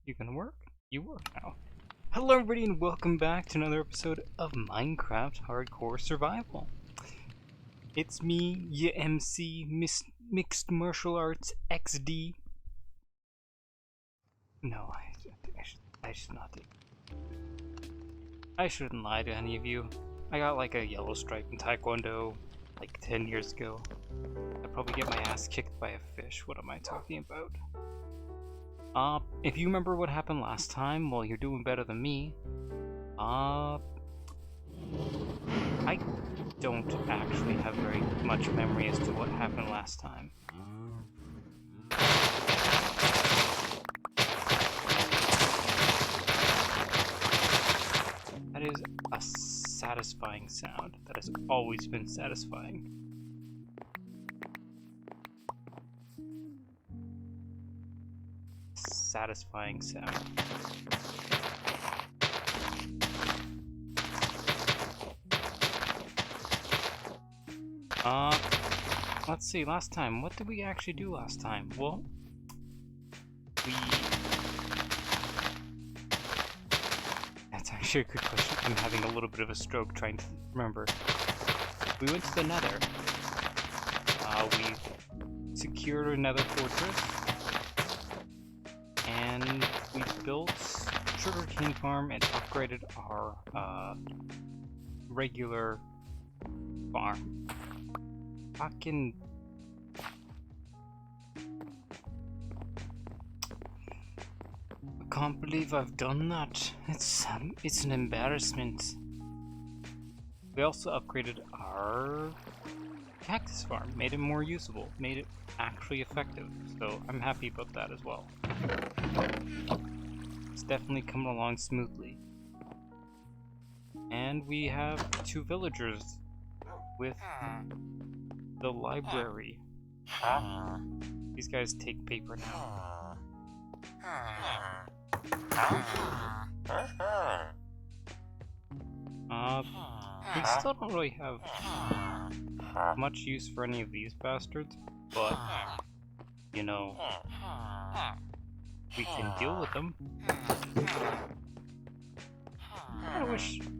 you can work? You work now. Hello everybody and welcome back to another episode of Minecraft Hardcore Survival. It's me, your MC, Mixed Martial Arts XD. No, I should not do. I shouldn't lie to any of you. I got like a yellow stripe in Taekwondo like 10 years ago. I'd probably get my ass kicked by a fish. What am I talking about? If you remember what happened last time, well, you're doing better than me. I don't actually have very much memory as to what happened last time. That is a satisfying sound. That has always been satisfying. Satisfying sound. Let's see, last time, what did we actually do last time? Well, that's actually a good question. I'm having a little bit of a stroke trying to remember. We went to the nether. We secured a nether fortress. And we built a sugarcane farm and upgraded our regular farm. Fucking... I can't believe I've done that. It's an embarrassment. We also upgraded our cactus farm, made it more usable, made it actually effective, so I'm happy about that as well. It's definitely coming along smoothly. And we have 2 villagers with the library. These guys take paper now. We still don't really have much use for any of these bastards, but, you know, we can deal with them.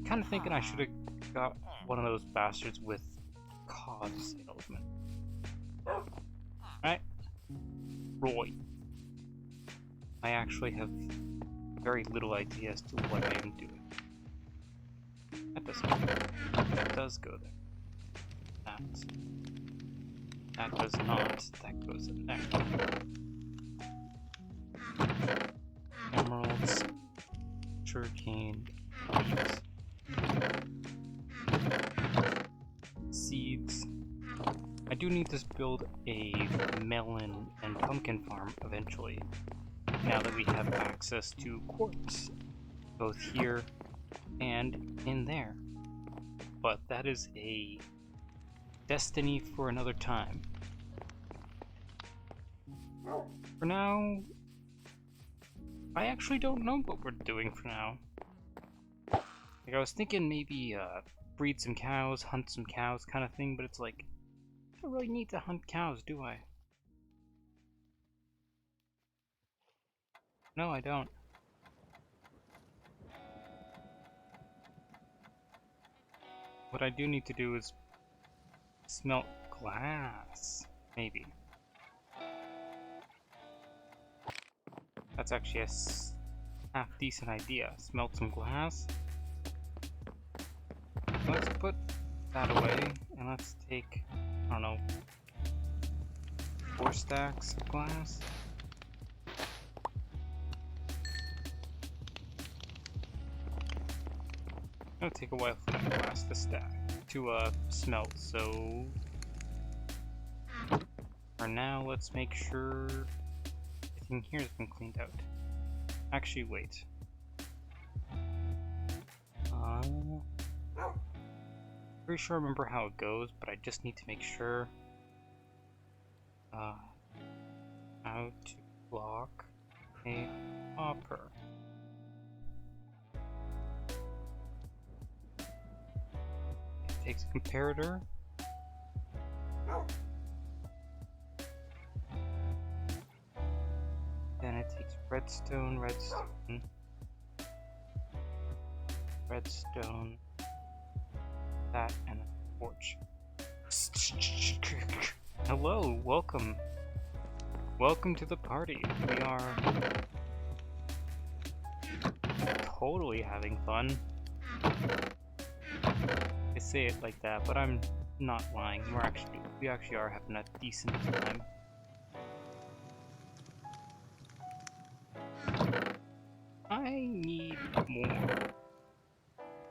Kinda thinking I should have got one of those bastards with cod salesman. Right? Roy. I actually have very little idea as to what I am doing. That doesn't go there. That does go there. That does not. That goes in there. Emeralds. Sugarcane. Seeds. I do need to build a melon and pumpkin farm eventually, now that we have access to quartz, both here and in there. But that is a destiny for another time. For now, I actually don't know what we're doing for now. Like, I was thinking maybe breed some cows, hunt some cows kind of thing, but it's like, I don't really need to hunt cows, do I? No, I don't. What I do need to do is smelt glass, maybe. That's actually a half decent idea. Smelt some glass. Let's put that away, and let's take, I don't know, 4 stacks of glass. It'll take a while for that glass to smelt, so for now let's make sure everything here has been cleaned out. Actually, wait. Pretty sure I remember how it goes, but I just need to make sure how to block a hopper. It takes a comparator. Then it takes redstone, redstone, that, and a torch. Hello, welcome. Welcome to the party. We are totally having fun. I say it like that, but I'm not lying. We actually are having a decent time. I need more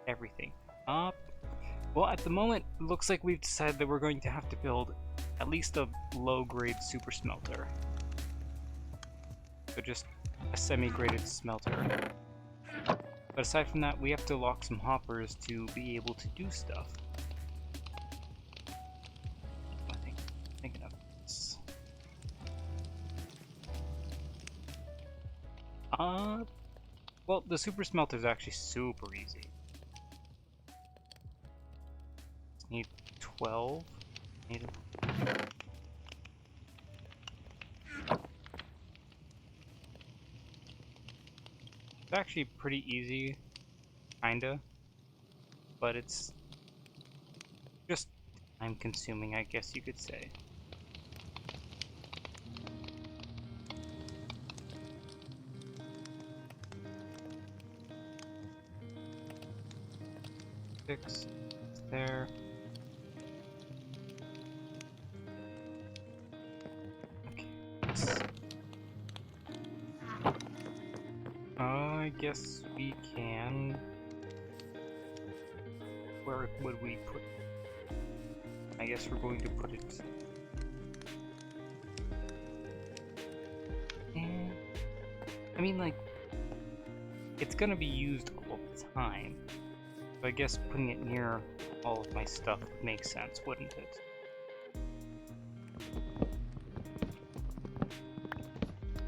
everything. Well, at the moment, it looks like we've decided that we're going to have to build at least a low-grade super smelter. So just a semi-graded smelter. But aside from that, we have to lock some hoppers to be able to do stuff. Thinking of this. Well, the super smelter is actually super easy. Need 12. Need It's actually pretty easy, kinda, but it's just time consuming, I guess you could say. Six there. Okay. I guess we can. Where would we put it? I guess we're going to put it. I mean, like, it's gonna be used all the time. So I guess putting it near all of my stuff would make sense, wouldn't it?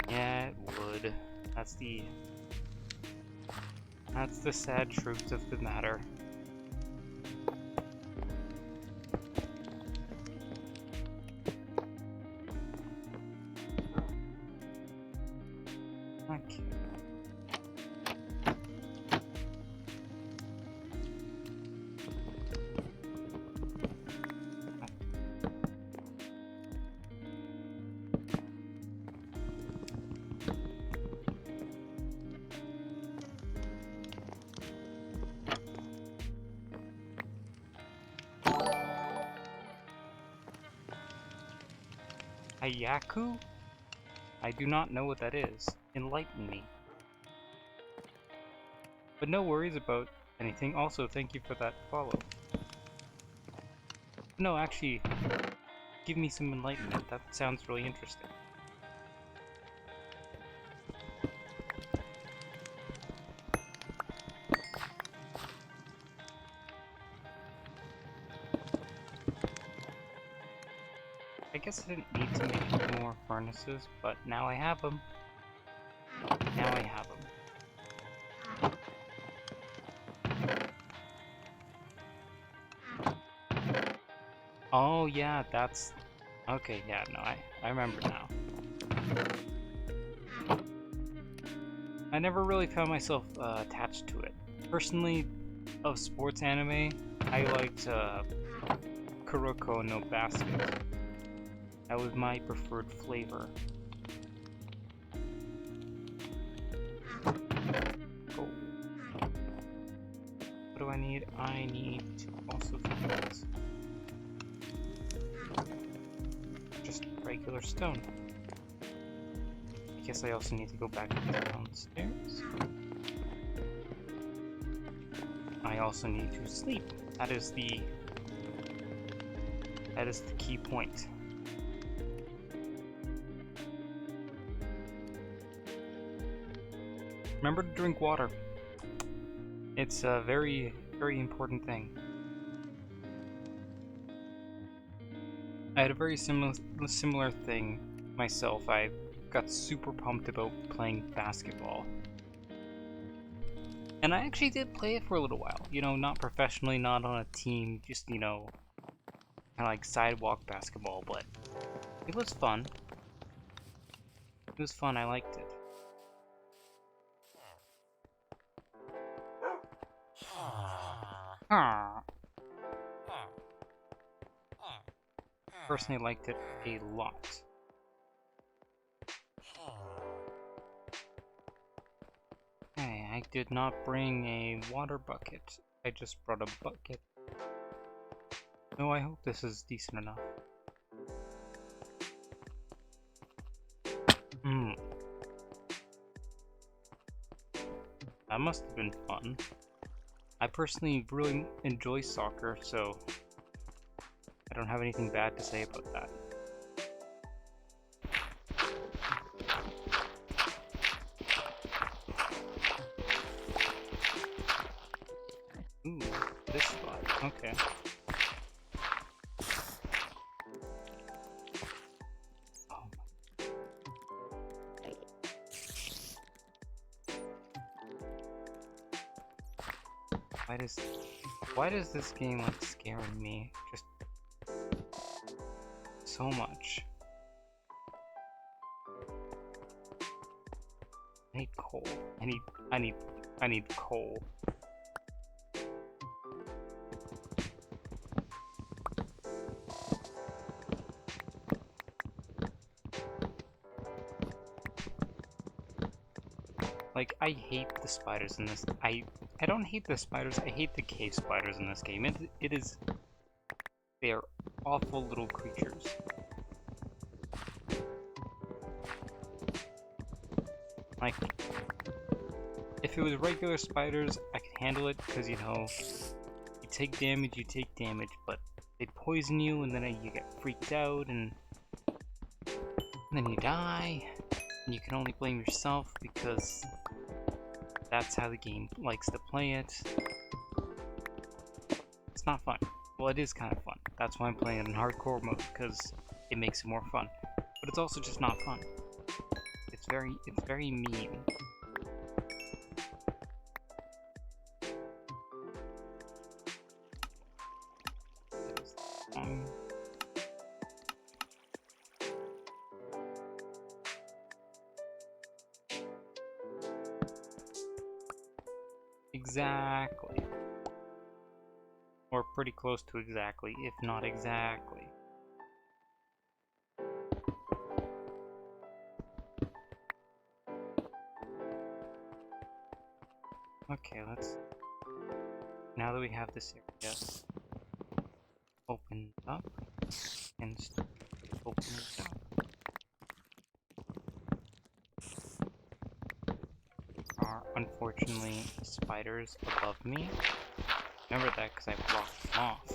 Yeah, it would. That's the sad truth of the matter. Okay. Hayaku? I do not know what that is. Enlighten me. But no worries about anything. Also, thank you for that follow. No, actually, give me some enlightenment. That sounds really interesting. I guess I didn't need to make more furnaces, but now I have them. Now I have them. Oh yeah, that's... Okay, yeah, no, I remember now. I never really found myself attached to it. Personally, of sports anime, I liked Kuroko no Basket. That was my preferred flavor. Gold. What do I need? I need to also find this. Just regular stone. I guess I also need to go back downstairs. I also need to sleep. That is the key point. Remember to drink water. It's a very, very important thing. I had a very similar thing myself. I got super pumped about playing basketball. And I actually did play it for a little while. You know, not professionally, not on a team, just, you know, kind of like sidewalk basketball, but it was fun. It was fun, I liked it. Huh. Personally liked it a lot. Hey, I did not bring a water bucket. I just brought a bucket. No, I hope this is decent enough. That must have been fun. I personally really enjoy soccer, so I don't have anything bad to say about that. Ooh, this spot. Okay. Oh. Why does this game like scaring me just so much? I need coal. I need coal. Like, I hate the spiders in this. I don't hate the spiders, I hate the cave spiders in this game. They are awful little creatures. Like, if it was regular spiders, I could handle it, because, you know, you take damage, but they poison you, and then you get freaked out, and then you die, and you can only blame yourself, because that's how the game likes to play it. It's not fun. Well, it is kind of fun. That's why I'm playing it in hardcore mode, because it makes it more fun. But it's also just not fun. It's very mean. Exactly. Or pretty close to exactly, if not exactly. Okay, now that we have this area opened up, and open it up. Are unfortunately spiders above me. Remember that because I blocked them off.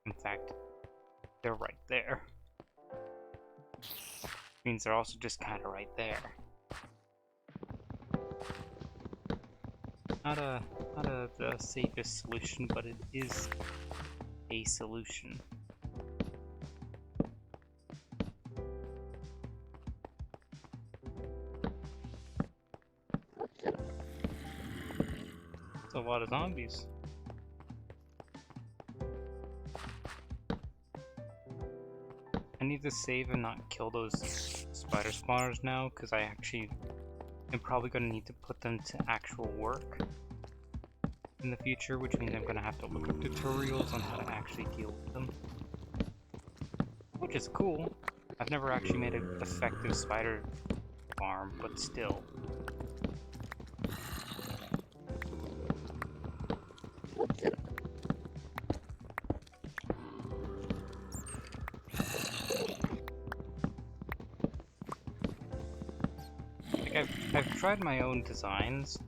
In fact, they're right there. Means they're also just kind of right there. Not the safest solution, but it is a solution. It's a lot of zombies. I need to save and not kill those spider spawners now, because I actually am probably going to need to put them to actual work in the future, which means I'm going to have to look up tutorials on how to actually deal with them. Which is cool. I've never actually made an effective spider farm, but still. Like, I've tried my own designs.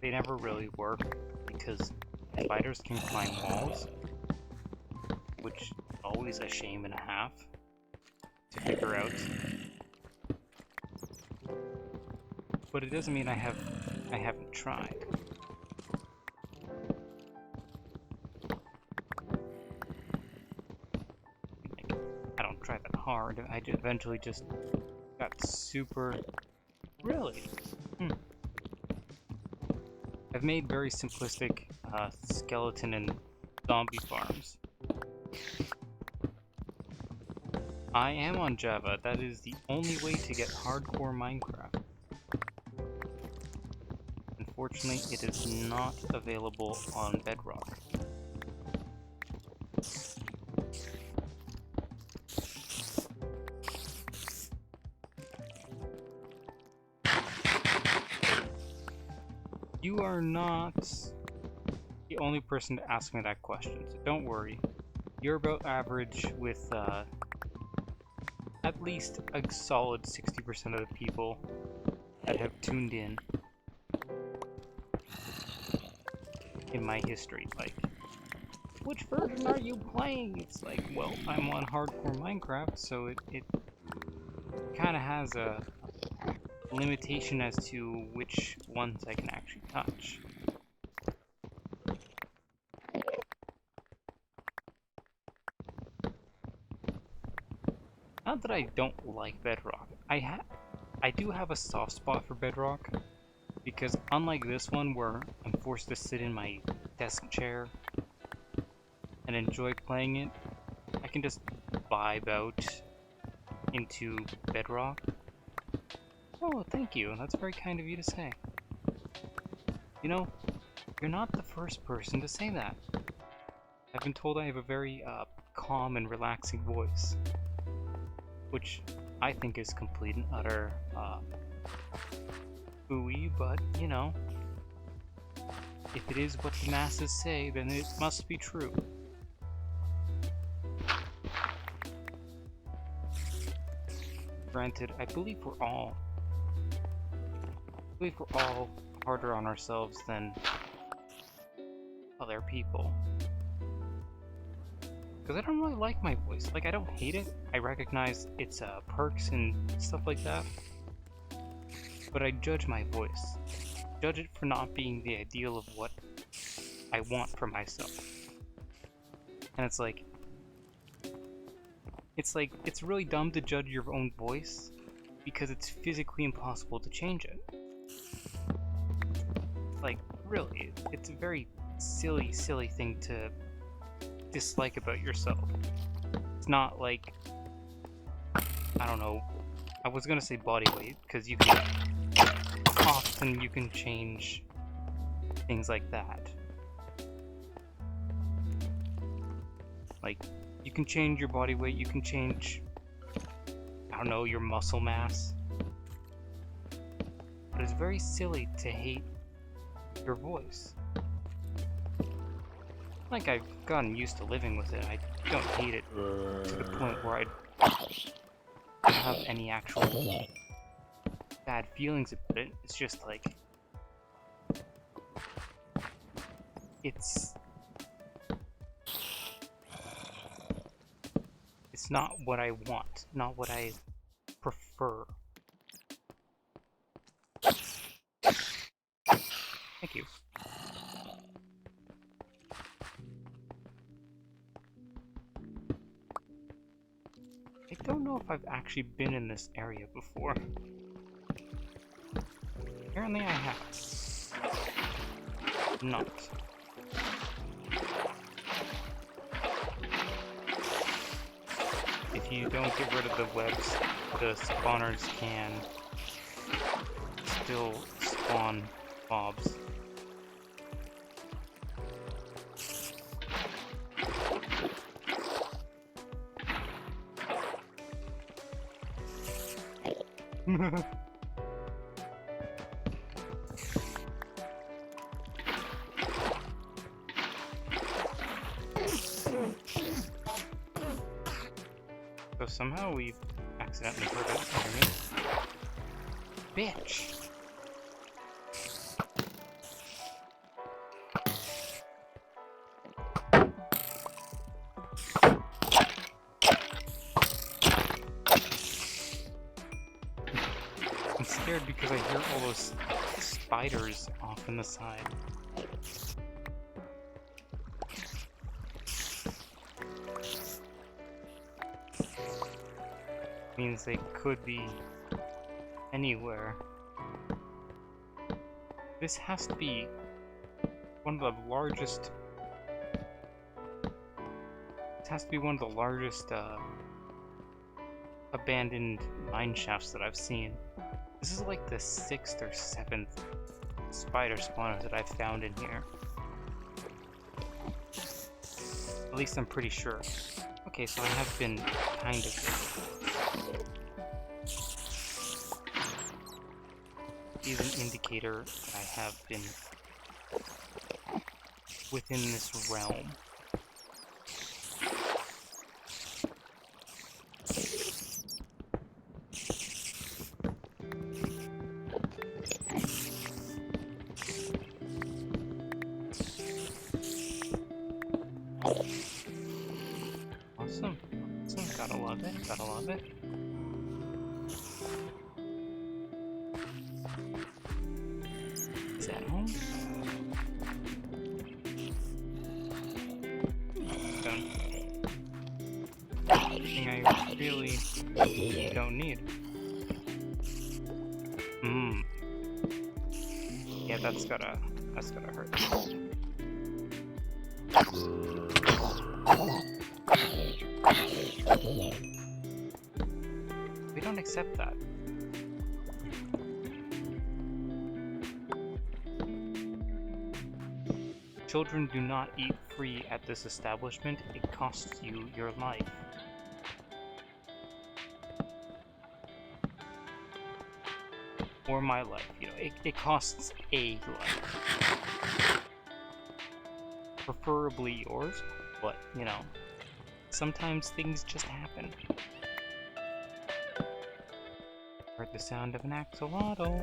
They never really work because spiders can climb walls, which is always a shame and a half to figure out. But it doesn't mean I haven't tried. Like, I don't try that hard. I eventually just got super. Really? I've made very simplistic skeleton and zombie farms. I am on Java. That is the only way to get hardcore Minecraft. In unfortunately, it is not available on Bedrock. You are not the only person to ask me that question, so don't worry. You're about average with at least a solid 60% of the people that have tuned in my history. Like, which version are you playing? It's like, well, I'm on hardcore Minecraft, so it kind of has a limitation as to which ones I can actually touch. Not that I don't like Bedrock. I do have a soft spot for Bedrock, because unlike this one where I'm forced to sit in my desk chair and enjoy playing it, I can just vibe out into Bedrock. Oh, thank you. That's very kind of you to say. You know, you're not the first person to say that. I've been told I have a very calm and relaxing voice, which I think is complete and utter ooey, but you know, if it is what the masses say, then it must be true. Granted, I believe we're all harder on ourselves than other people. Because I don't really like my voice. Like, I don't hate it. I recognize its perks and stuff like that. But I judge my voice. Judge it for not being the ideal of what I want for myself. And it's really dumb to judge your own voice because it's physically impossible to change it. Like, really, it's a very silly thing to dislike about yourself. It's not like, I don't know, I was gonna say body weight, because you can change things like that. Like, you can change your body weight, you can change, I don't know, your muscle mass. But it's very silly to hate your voice. Like, I've gotten used to living with it. I don't hate it to the point where I don't have any actual bad feelings about it. It's just like, it's not what I want, not what I prefer. Thank you. I don't know if I've actually been in this area before. Apparently I have. Not. If you don't get rid of the webs, the spawners can still spawn mobs. So somehow we've accidentally hurt it. Bitch! I'm scared because I hear all those spiders off in the side. Means they could be anywhere. This has to be one of the largest. This has to be one of the largest abandoned mine shafts that I've seen. This is like the 6th or 7th spider spawners that I've found in here. At least I'm pretty sure. Okay, so I have been kind of... is an indicator that I have been within this realm. Awesome. Awesome. Gotta love it. Gotta love it. Is that home? Done. Thing I really don't need. Yeah, that's gotta hurt. We don't accept that. Children do not eat free at this establishment. It costs you your life. Or my life, you know, it costs a life. Preferably yours, but, you know, sometimes things just happen. Heard the sound of an axolotl.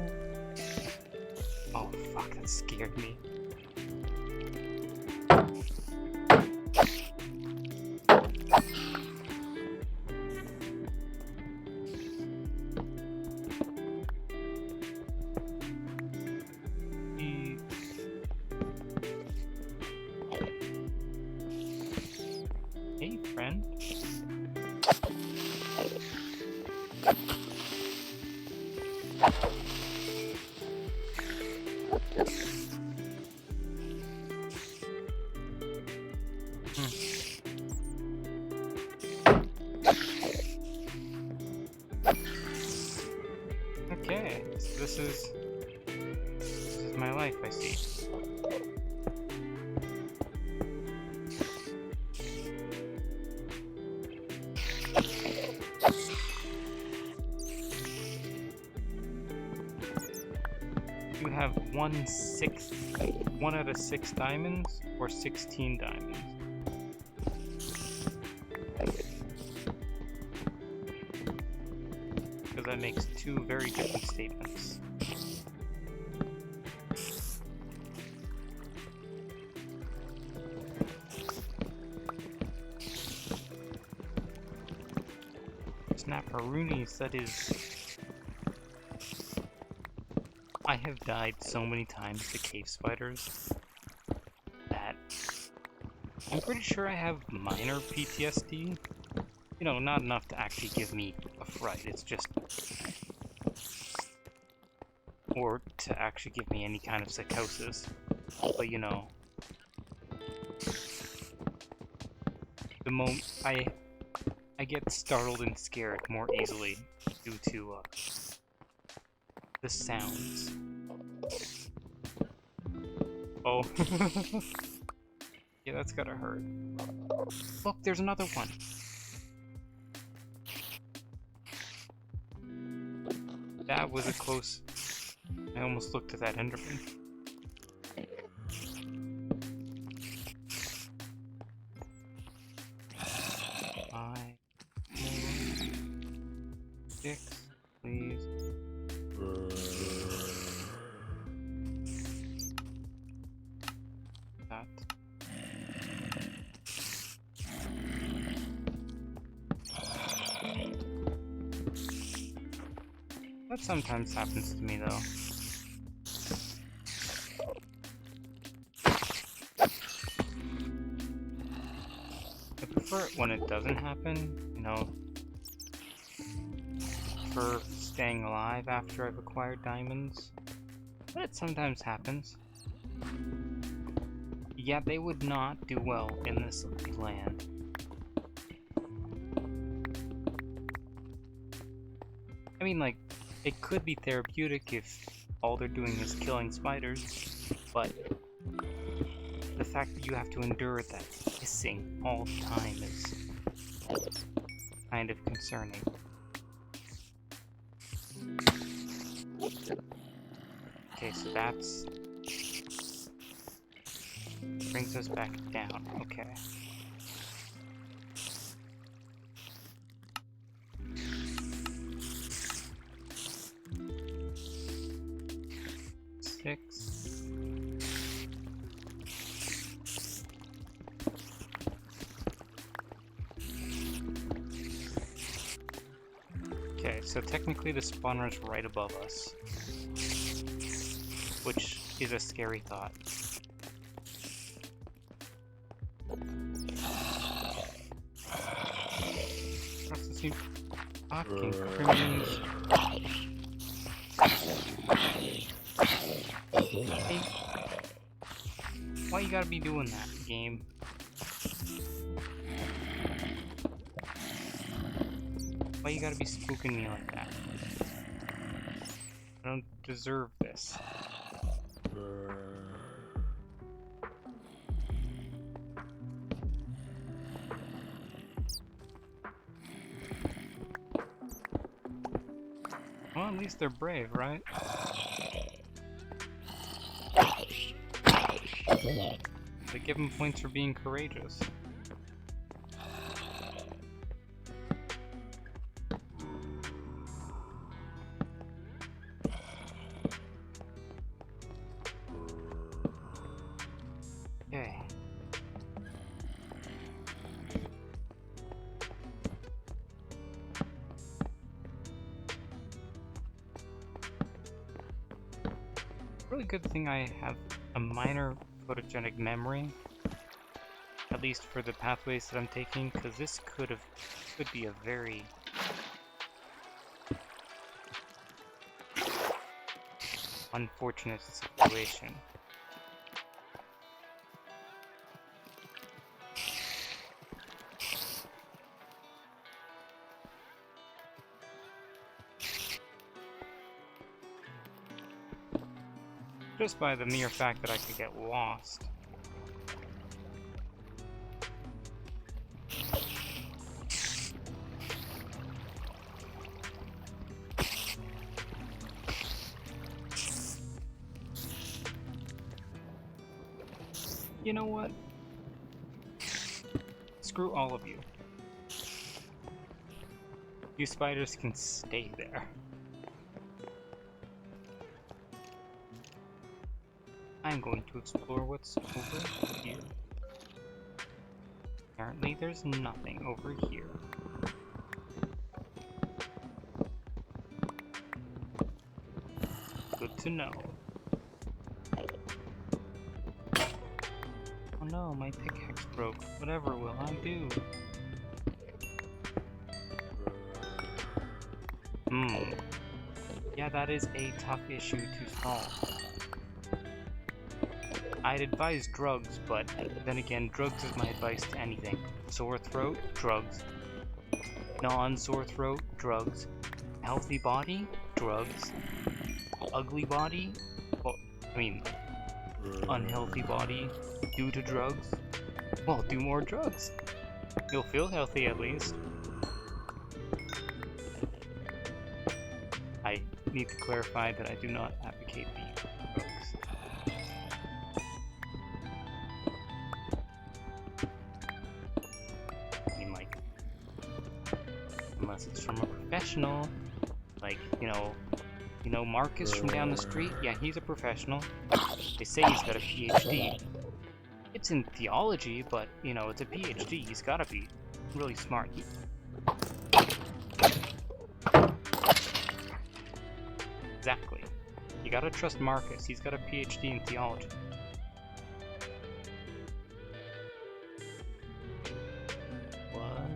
Oh fuck, that scared me. Hey, friend. Okay, so this is my life, I see. You have 1 out of 6 diamonds or 16 diamonds. Because that makes 2 very different statements. Snapperoonies, that is... I have died so many times to cave spiders that I'm pretty sure I have minor PTSD. You know, not enough to actually give me a fright, it's just... or to actually give me any kind of psychosis. But you know... the moment I get startled and scared more easily due to, the sounds. Oh. Yeah, that's gotta hurt. Look, there's another one. That was a close... I almost looked at that Enderman. Five, 6, please. That. That sometimes happens to me, though. I prefer it when it doesn't happen, you know. For staying alive after I've acquired diamonds. But it sometimes happens. Yeah, they would not do well in this land. I mean, like, it could be therapeutic if all they're doing is killing spiders, but the fact that you have to endure that hissing all the time is kind of concerning. Okay, so that's... brings us back down, okay. Six. Okay, so technically the spawner's right above us, which is a scary thought. Processing fucking criminals. Hey, why you gotta be doing that, game? Why you gotta be spooking me like that? I don't deserve this. Well, at least they're brave, right? They give them points for being courageous. Okay. Really good thing I have a minor photogenic memory, at least for the pathways that I'm taking, because this could be a very unfortunate situation. Just by the mere fact that I could get lost. You know what? Screw all of you. You spiders can stay there. I'm going to explore what's over here. Apparently there's nothing over here. Good to know. Oh no, my pickaxe broke. Whatever will I do? Yeah, that is a tough issue to solve. I'd advise drugs, but then again, drugs is my advice to anything. Sore throat, drugs. Non-sore throat, drugs. Healthy body, drugs. Ugly body, well, I mean, unhealthy body due to drugs. Well, do more drugs. You'll feel healthy at least. I need to clarify that I do not advocate the drugs. I mean, like, unless it's from a professional, like, you know, Marcus from down the street, yeah, he's a professional. They say he's got a PhD. It's in theology, but, you know, it's a PhD. He's gotta be really smart. Exactly. You gotta trust Marcus. He's got a PhD in theology. What?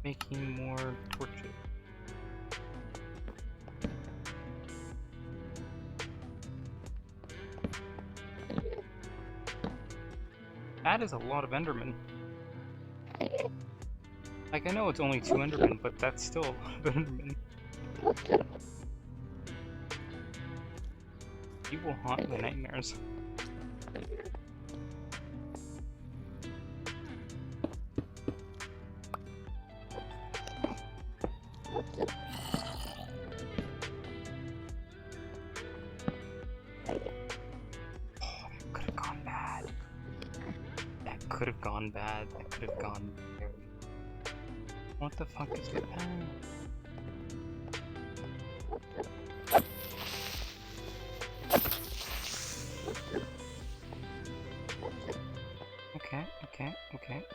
Making more torches. That is a lot of Endermen. Like, I know it's only 2 Endermen, but that's still a lot of Endermen. You will haunt my nightmares. Could have gone bad. That could have gone very... What the fuck is it? Okay, okay, okay.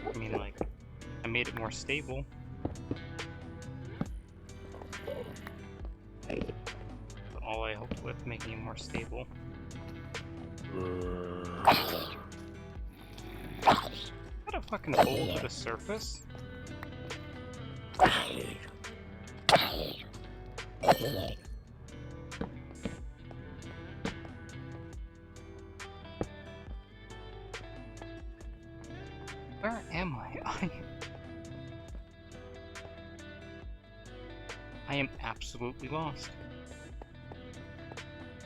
I mean, like, I made it more stable. But all I hoped with making it more stable. Is that a fucking hole to the surface? Where am I? I am absolutely lost.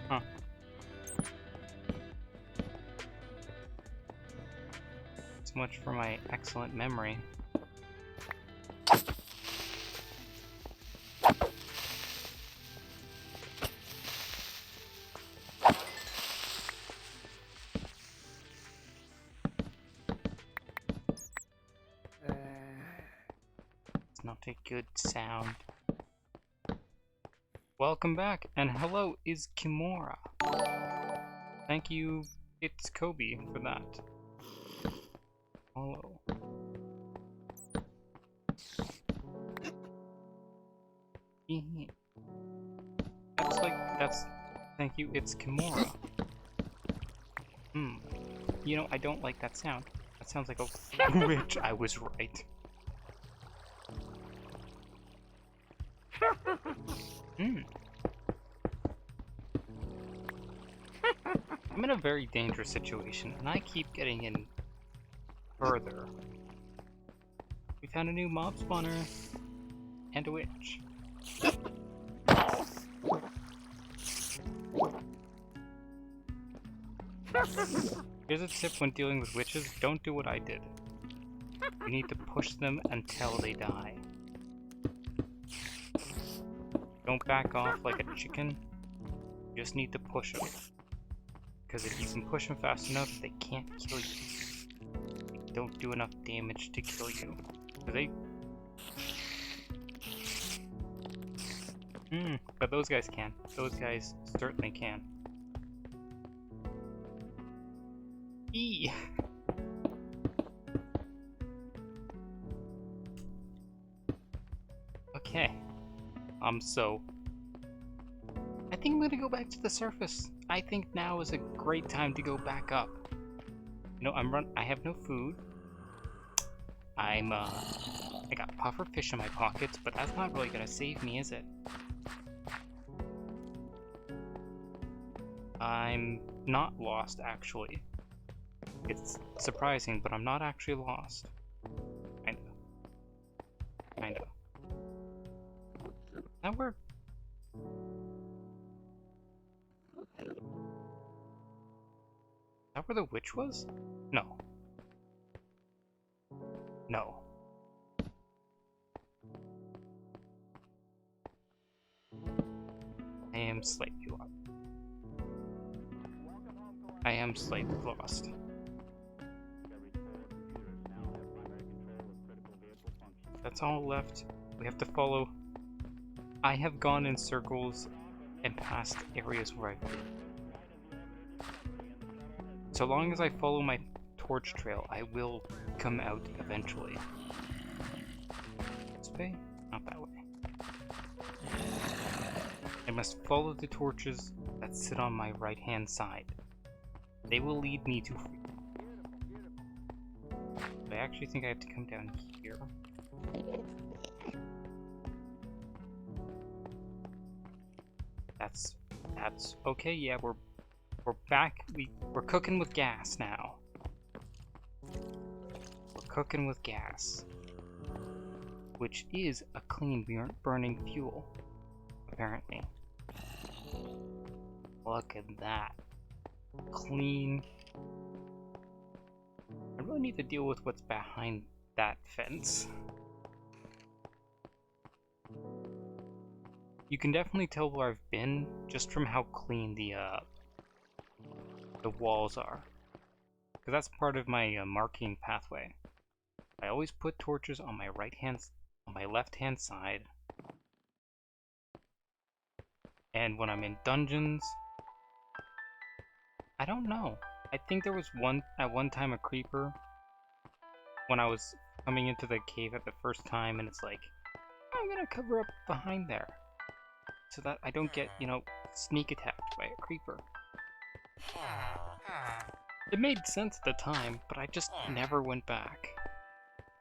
Huh. So much for my excellent memory. It's not a good sound. Welcome back, and hello is Kimura. Thank you, it's Kobe, for that. Hello. Thank you, it's Kimura. You know, I don't like that sound. That sounds like a witch. I was right. I'm in a very dangerous situation, and I keep getting in further. We found a new mob spawner and a witch. Here's a tip when dealing with witches: don't do what I did. You need to push them until they die. Don't back off like a chicken. You just need to push them. Because if you can push them fast enough, they can't kill you. They don't do enough damage to kill you. But those guys can. Those guys certainly can. E. Okay. So I think I'm gonna go back to the surface. I think now is a great time to go back up. You know, I have no food. I got puffer fish in my pockets, but that's not really gonna save me, is it? I'm not lost, actually. It's surprising, but I'm not actually lost. Kinda. That where... Is that where the witch was? No. No. I am slightly lost. I am slightly lost. That's all left. We have to follow. I have gone in circles and past areas where I've been. So long as I follow my torch trail, I will come out eventually. This way? Not that way. I must follow the torches that sit on my right-hand side. They will lead me to freedom. I actually think I have to come down here. That's okay. Yeah, We're back. We're cooking with gas now. We're cooking with gas, which is a clean burning fuel, apparently. Look at that. Clean. I really need to deal with what's behind that fence. You can definitely tell where I've been just from how clean the walls are. Because that's part of my marking pathway. I always put torches on my left-hand side. And when I'm in dungeons, I don't know. I think there was at one time a creeper when I was coming into the cave at the first time, and it's like, I'm gonna cover up behind there so that I don't get, you know, sneak attacked by a creeper. It made sense at the time, but I just never went back.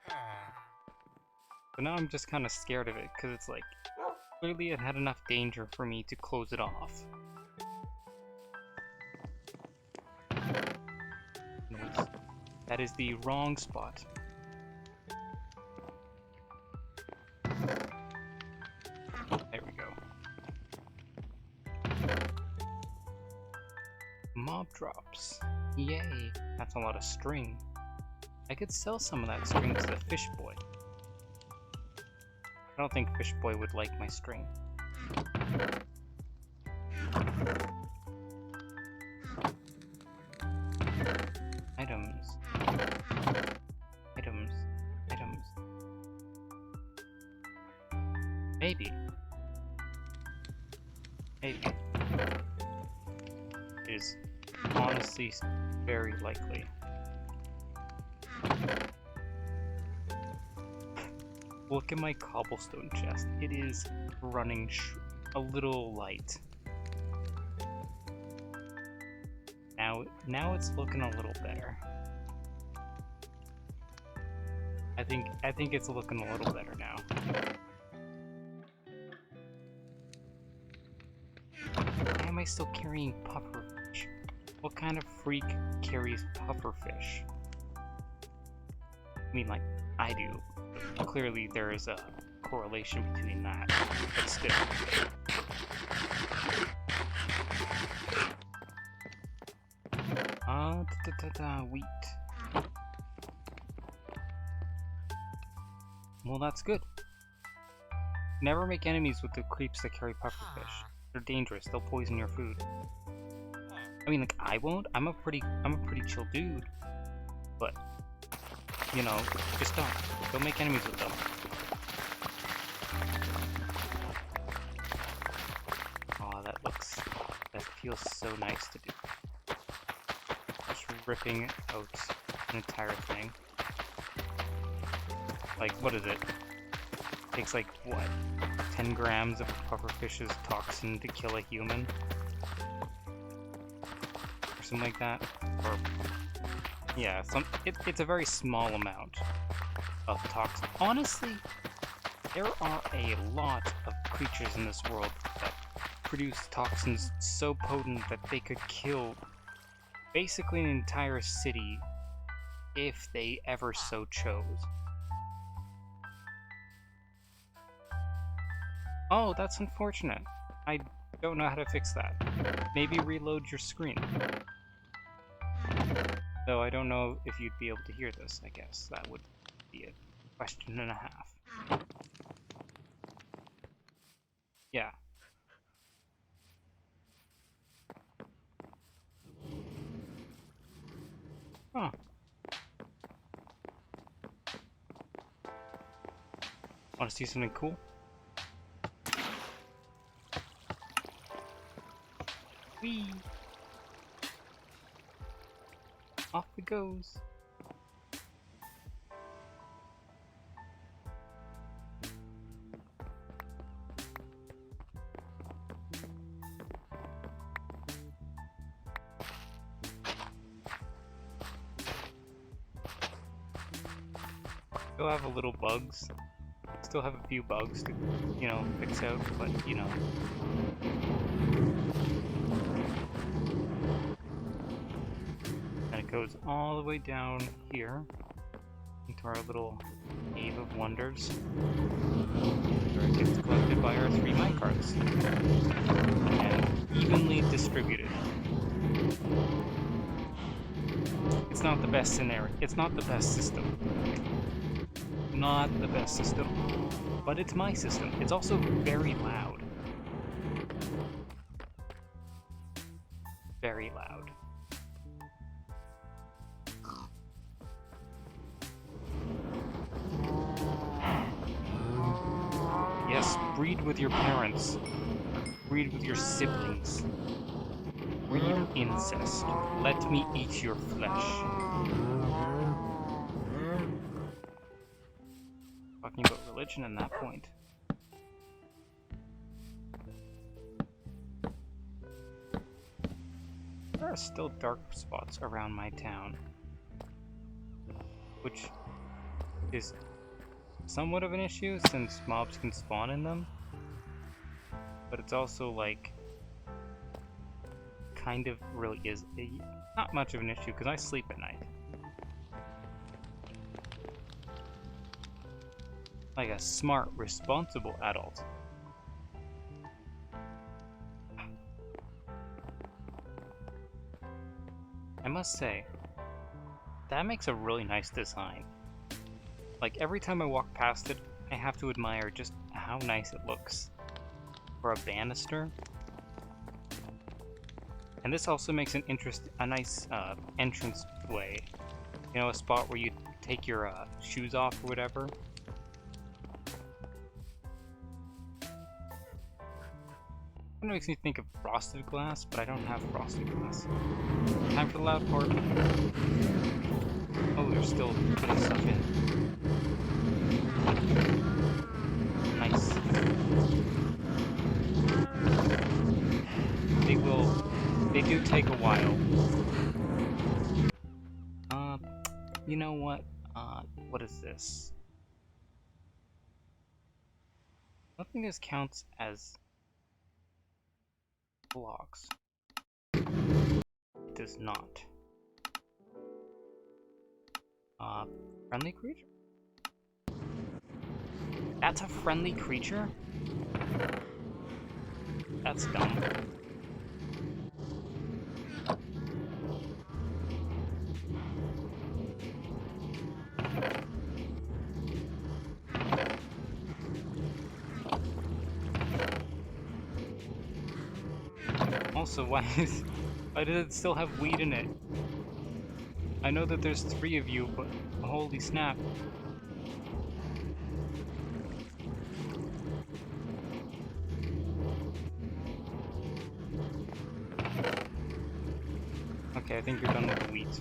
But now I'm just kind of scared of it, because it's like, clearly it had enough danger for me to close it off. Nope. That is the wrong spot. There we go. Mob drops. Yay! That's a lot of string. I could sell some of that string to the fish boy. I don't think fish boy would like my string. Items. Items. Items. Maybe. Maybe. It is honestly very likely. Look at my cobblestone chest. It is running a little light. Now it's looking a little better. I think it's looking a little better now. Why am I still carrying pufferfish? What kind of freak carries pufferfish? I mean, like, I do. Clearly there is a correlation between that, but still. Wheat. Well, that's good. Never make enemies with the creeps that carry pufferfish. They're dangerous. They'll poison your food. I mean, like, I won't. I'm a pretty chill dude. But, you know, just don't make enemies with them. Oh, that feels so nice to do. Just ripping out an entire thing. Like, what is it? Takes like, what, 10 grams of pufferfish's toxin to kill a human? Or something like that? Or, yeah, it's a very small amount of toxin. Honestly, there are a lot of creatures in this world that produce toxins so potent that they could kill basically an entire city if they ever so chose. Oh, that's unfortunate. I don't know how to fix that. Maybe reload your screen. Though I don't know if you'd be able to hear this, I guess. That would be a question and a half. Yeah. Huh. Want to see something cool? Whee! Off it goes. Still have a little bugs. Still have a few bugs to, you know, fix out, but, you know. goes all the way down here into our little cave of wonders, where it gets collected by our 3 minecarts and evenly distributed. It's not the best scenario. It's not the best system. Not the best system. But it's my system. It's also very loud. Very loud. Yes, breed with your parents. Breed with your siblings. Breed incest. Let me eat your flesh. Talking about religion at that point. There are still dark spots around my town, which is somewhat of an issue since mobs can spawn in them, but it's also like kind of really is not much of an issue because I sleep at night. Like a smart, responsible adult. I must say, that makes a really nice design. Like every time I walk past it, I have to admire just how nice it looks for a banister. And this also makes a nice entrance way. You know, a spot where you take your shoes off or whatever. It makes me think of frosted glass, but I don't have frosted glass. Time for the loud part. Oh, they're still putting stuff in. Nice. They do take a while. You know what? What is this? I don't think this counts as blocks. It does not. Friendly creature? That's a friendly creature? That's dumb. Also, why does it still have weed in it? I know that there's 3 of you, but holy snap. Okay, I think you're done with the weeds.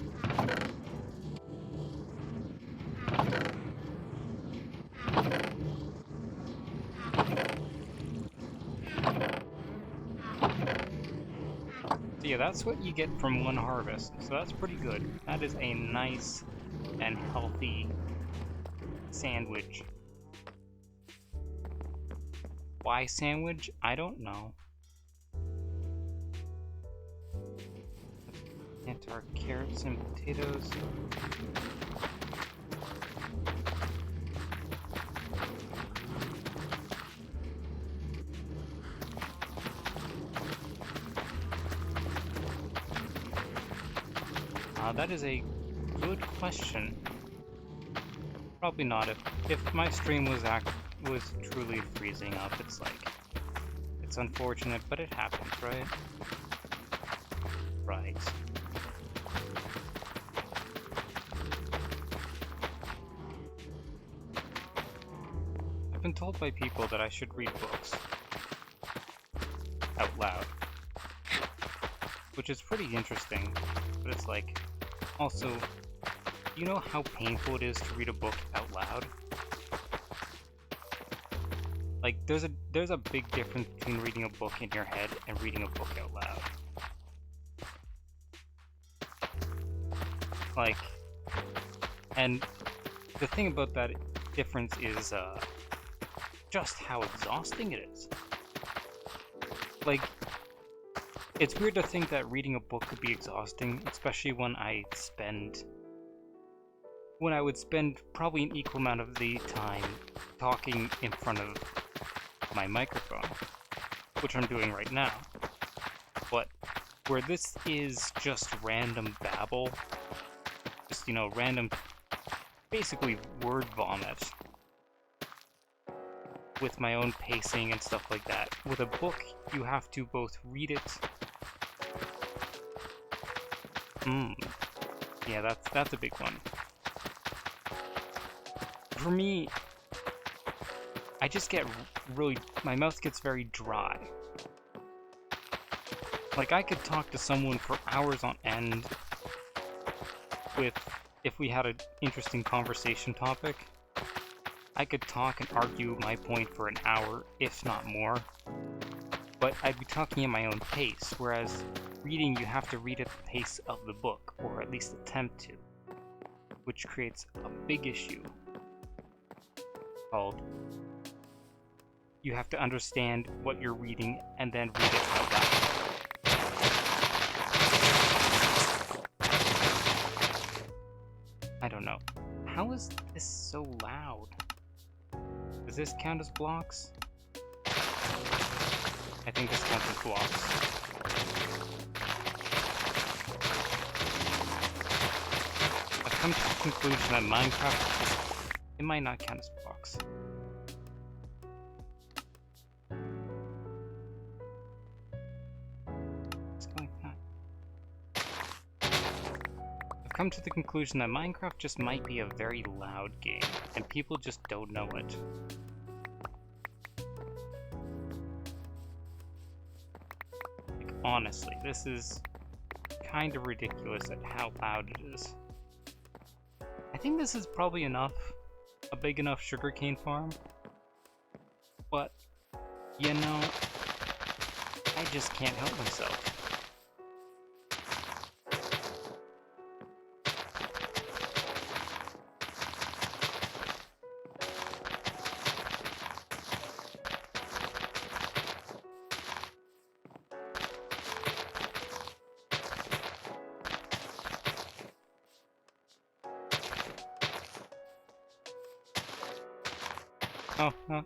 So yeah, that's what you get from 1 harvest, so that's pretty good. That is a nice and healthy sandwich. Why sandwich? I don't know. Plant our carrots and potatoes. That is a good question. Probably not. If my stream was truly freezing up, it's like, it's unfortunate, but it happens, right? Right. I've been told by people that I should read books out loud, which is pretty interesting, but it's like, also, do you know how painful it is to read a book out loud? Like, there's a big difference between reading a book in your head and reading a book out loud. Like, and the thing about that difference is just how exhausting it is. Like, It's weird to think that reading a book could be exhausting, especially when I would spend probably an equal amount of the time talking in front of my microphone, which I'm doing right now. But where this is just random babble, just, random, basically word vomit, with my own pacing and stuff like that. With a book, you have to both read it. Yeah, that's a big one. For me, I just get my mouth gets very dry. Like, I could talk to someone for hours on end if we had an interesting conversation topic. I could talk and argue my point for an hour, if not more. But I'd be talking at my own pace, whereas reading, you have to read at the pace of the book, or at least attempt to, which creates a big issue called you have to understand what you're reading and then read it out loud. I don't know. How is this so loud? Does this count as blocks? I think this counts as blocks. I've come to the conclusion that Minecraft, it might not count as blocks. Let's go like that. I've come to the conclusion that Minecraft just might be a very loud game, and people just don't know it. Honestly, this is kind of ridiculous at how loud it is. I think this is probably enough, a big enough sugarcane farm, but, I just can't help myself. Oh, huh.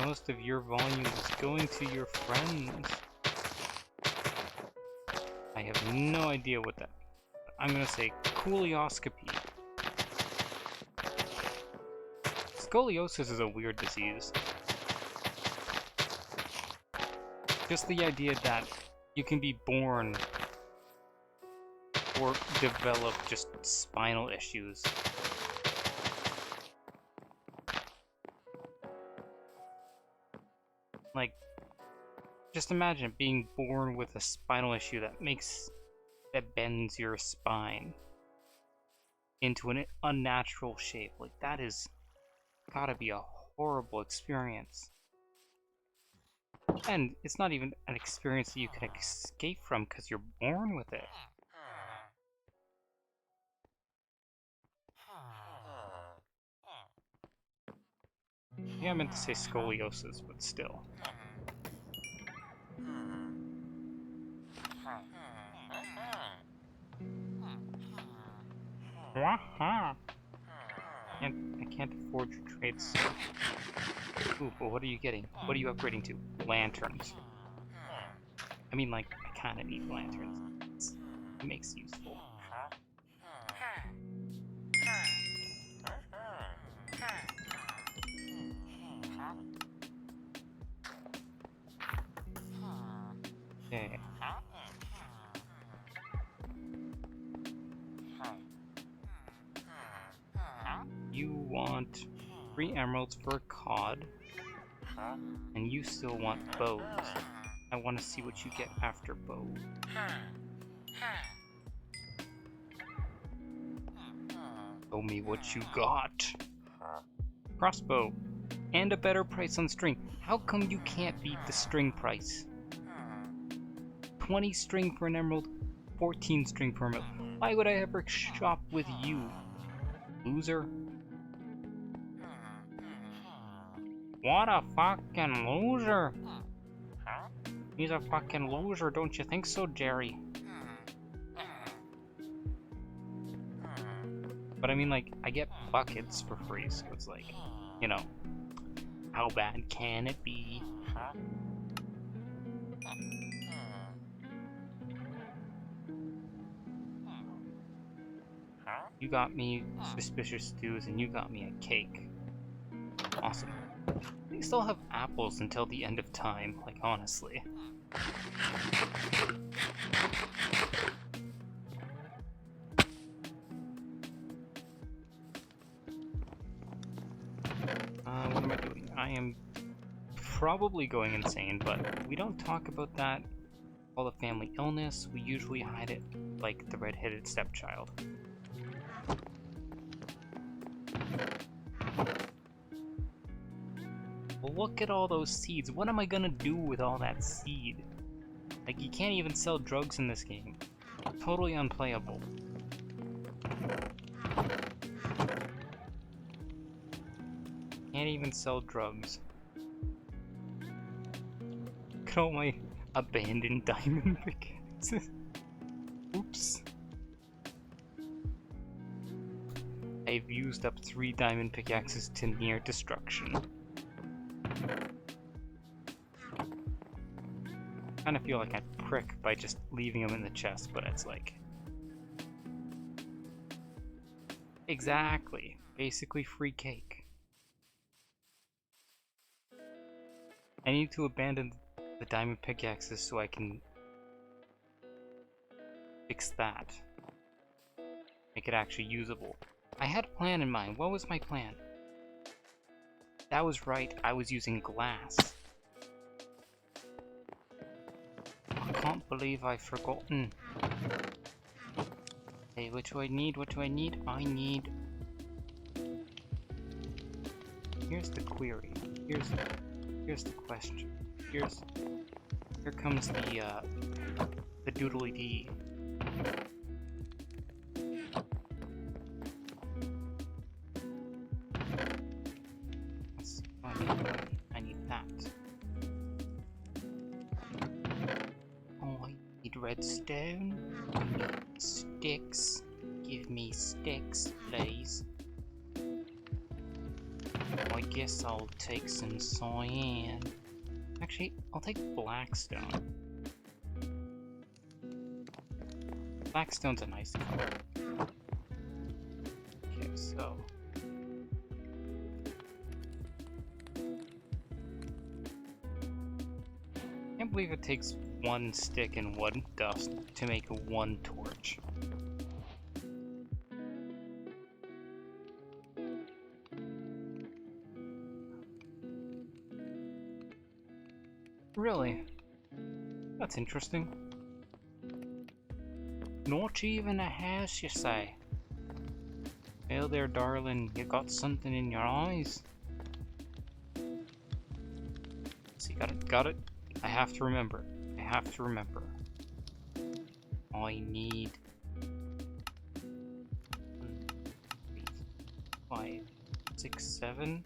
Most of your volume is going to your friends. I have no idea what that means. I'm gonna say coolioscopy. Scoliosis is a weird disease. Just the idea that you can be born or develop just spinal issues. Like, just imagine being born with a spinal issue that bends your spine into an unnatural shape. Like, that is gotta be a horrible experience. And it's not even an experience that you can escape from because you're born with it. Yeah, I meant to say scoliosis, but still. I can't afford your trades. Ooh, but what are you getting? What are you upgrading to? Lanterns. I mean, like, I kinda need lanterns. It makes useful. Okay. You want 3 emeralds for a cod, and you still want bows. I want to see what you get after bow. Show me what you got. Crossbow, and a better price on string. How come you can't beat the string price? 20 string for an emerald, 14 string for an emerald. Why would I ever shop with you, loser? What a fucking loser! He's a fucking loser, don't you think so, Jerry? But I mean, like, I get buckets for free, so it's like, you know, how bad can it be? You got me suspicious stews, and you got me a cake. Awesome. They still have apples until the end of time, like, honestly. What am I doing? I am probably going insane, but we don't talk about that. All the family illness, we usually hide it like the red-headed stepchild. Well, look at all those seeds. What am I gonna do with all that seed? Like, you can't even sell drugs in this game. Totally unplayable. Can't even sell drugs. Look at all my abandoned diamond pickaxes. Oops. I've used up 3 diamond pickaxes to near destruction. Kind of feel like I prick by just leaving them in the chest, but it's like... Exactly. Basically free cake. I need to abandon the diamond pickaxes so I can fix that. Make it actually usable. I had a plan in mind. What was my plan? That was right, I was using glass. I can't believe I've forgotten. Hey, what do I need? What do I need? I need... Here's the query. Here's the question. Here comes the doodly dee. I need that. Oh, I need redstone. I need sticks. Give me sticks, please. I guess I'll take some cyan. Actually, I'll take blackstone. Blackstone's a nice color. Okay, so... I can't believe it takes 1 stick and 1 dust to make 1 torch. Really? That's interesting. Not even a house, you say? Well there, darling, you got something in your eyes. See, got it? I have to remember. I need... 5, 6, 7...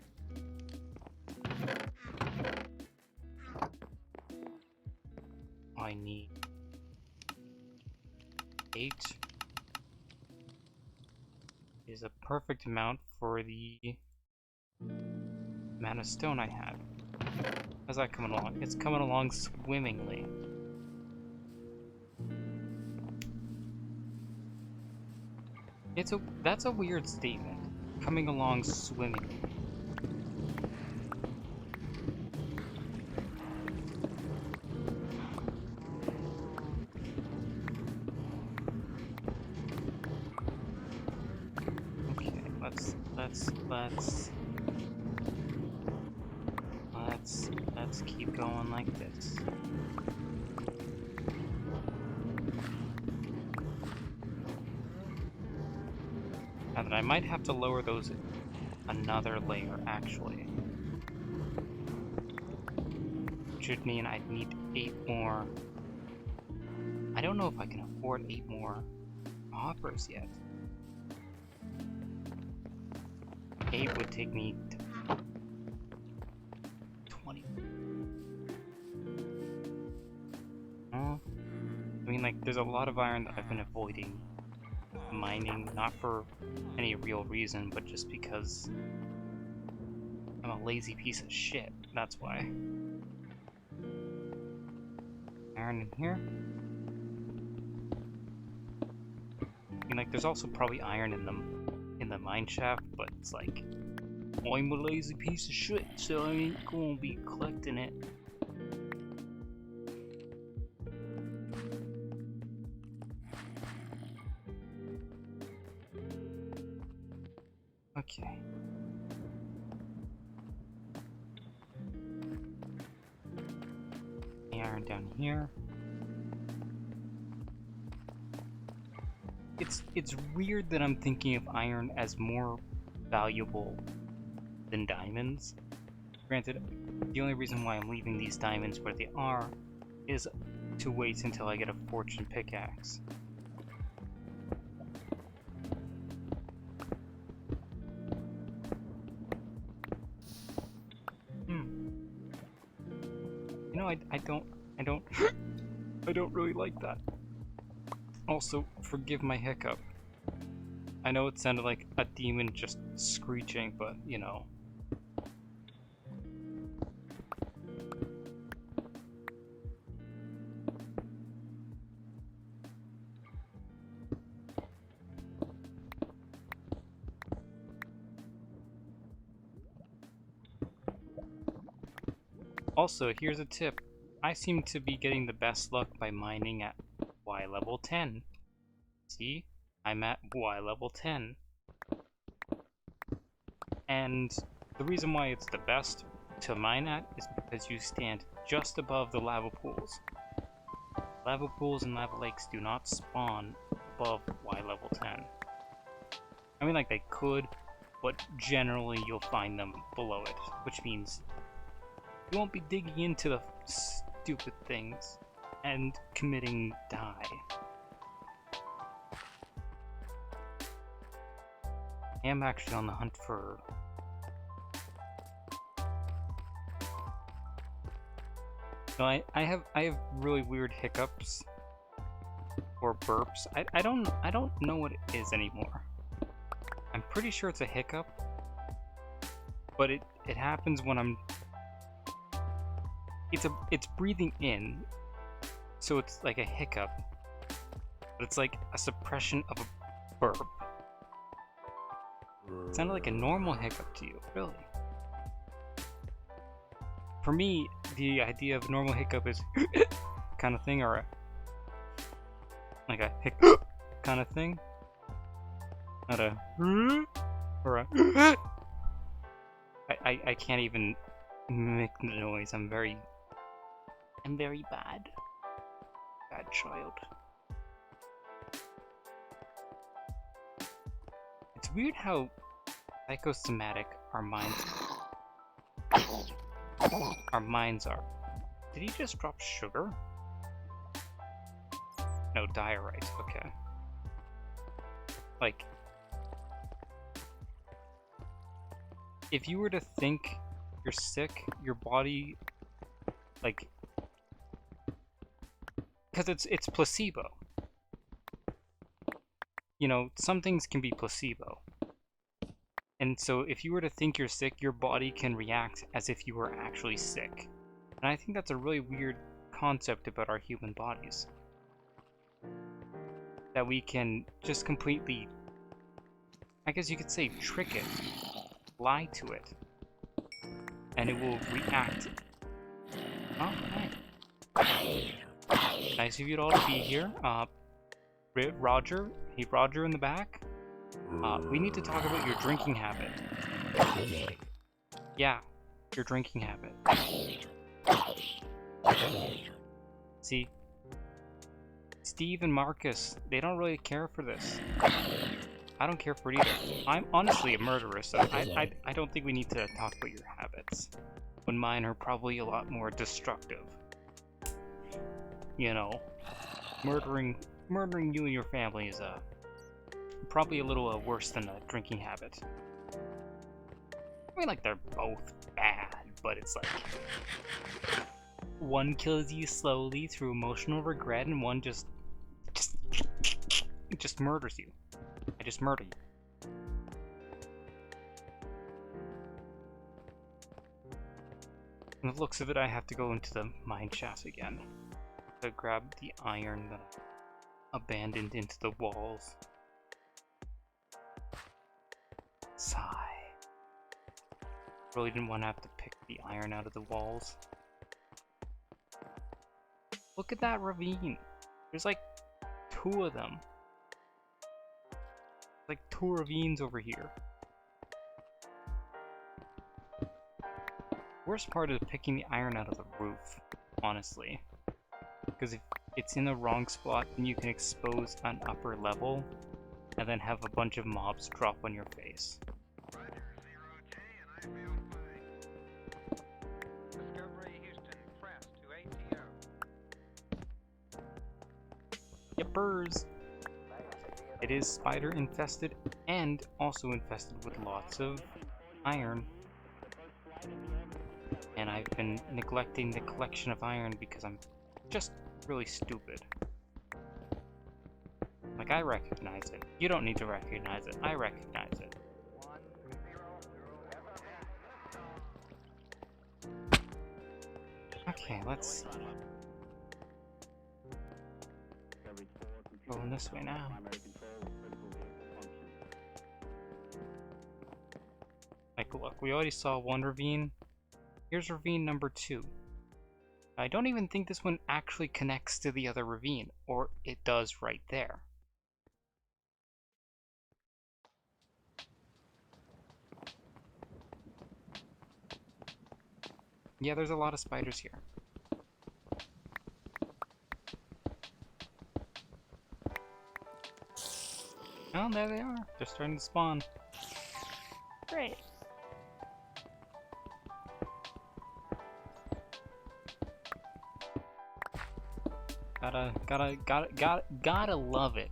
I need 8 is a perfect amount for the amount of stone I have. How's that coming along? It's coming along swimmingly. That's a weird statement. Coming along swimmingly. Let's keep going like this. And then I might have to lower those another layer, actually. Which would mean I'd need 8 more. I don't know if I can afford 8 more hoppers yet. 8 would take me to 20. like, there's a lot of iron that I've been avoiding mining, not for any real reason, but just because I'm a lazy piece of shit. That's why. Iron in here. I mean, like, there's also probably iron in the mine shaft, but it's like, I'm a lazy piece of shit, so I ain't gonna be collecting it. Okay. The iron down here. It's weird that I'm thinking of iron as more valuable than diamonds. Granted, the only reason why I'm leaving these diamonds where they are is to wait until I get a fortune pickaxe. You know, I don't I don't really like that. Also, forgive my hiccup. I know it sounded like a demon just screeching, but you know. Also, here's a tip. I seem to be getting the best luck by mining at Y level 10. See? I'm at Y level 10. And the reason why it's the best to mine at is because you stand just above the lava pools. Lava pools and lava lakes do not spawn above Y level 10. I mean, like, they could, but generally you'll find them below it, which means you won't be digging into the stupid things and committing die. I am actually on the hunt for... No, I have really weird hiccups or burps. I don't know what it is anymore. I'm pretty sure it's a hiccup, but it happens when I'm... It's breathing in, so it's like a hiccup, but it's like a suppression of a burp. It sounded like a normal hiccup to you, really. For me, the idea of a normal hiccup is kind of thing, or like a hiccup kind of thing. Not a or a I can't even make the noise. I'm very bad child. It's weird how psychosomatic our minds are. Did he just drop sugar? No, diorite, okay. Like, if you were to think you're sick, your body, like, because it's placebo. You know, some things can be placebo. And so if you were to think you're sick, your body can react as if you were actually sick. And I think that's a really weird concept about our human bodies. That we can just completely, I guess you could say, trick it, lie to it, and it will react. Oh, hi. Nice of you all to be here. Roger, hey Roger in the back. We need to talk about your drinking habit. Yeah, your drinking habit. See, Steve and Marcus, they don't really care for this. I don't care for it either. I'm honestly a murderer, so I don't think we need to talk about your habits. When mine are probably a lot more destructive. You know, murdering you and your family is probably a little worse than a drinking habit. I mean, like, they're both bad, but it's like one kills you slowly through emotional regret, and one just It just murders you. I just murder you. From the looks of it, I have to go into the mine shaft again to grab the iron that I abandoned into the walls. Sigh. Really didn't want to have to pick the iron out of the walls. Look at that ravine. There's like 2 of them. Like 2 ravines over here. Worst part is picking the iron out of the roof, honestly. Because if it's in the wrong spot, then you can expose an upper level and then have a bunch of mobs drop on your face. Yippers! It is spider infested and also infested with lots of iron. And I've been neglecting the collection of iron because I'm just really stupid. Like, I recognize it. You don't need to recognize it. I recognize it. Okay, let's see. Going this way now. Like, look, we already saw 1 ravine. Here's ravine number 2. I don't even think this one actually connects to the other ravine, or it does right there. Yeah, there's a lot of spiders here. Oh, there they are. They're starting to spawn. Great. Gotta love it.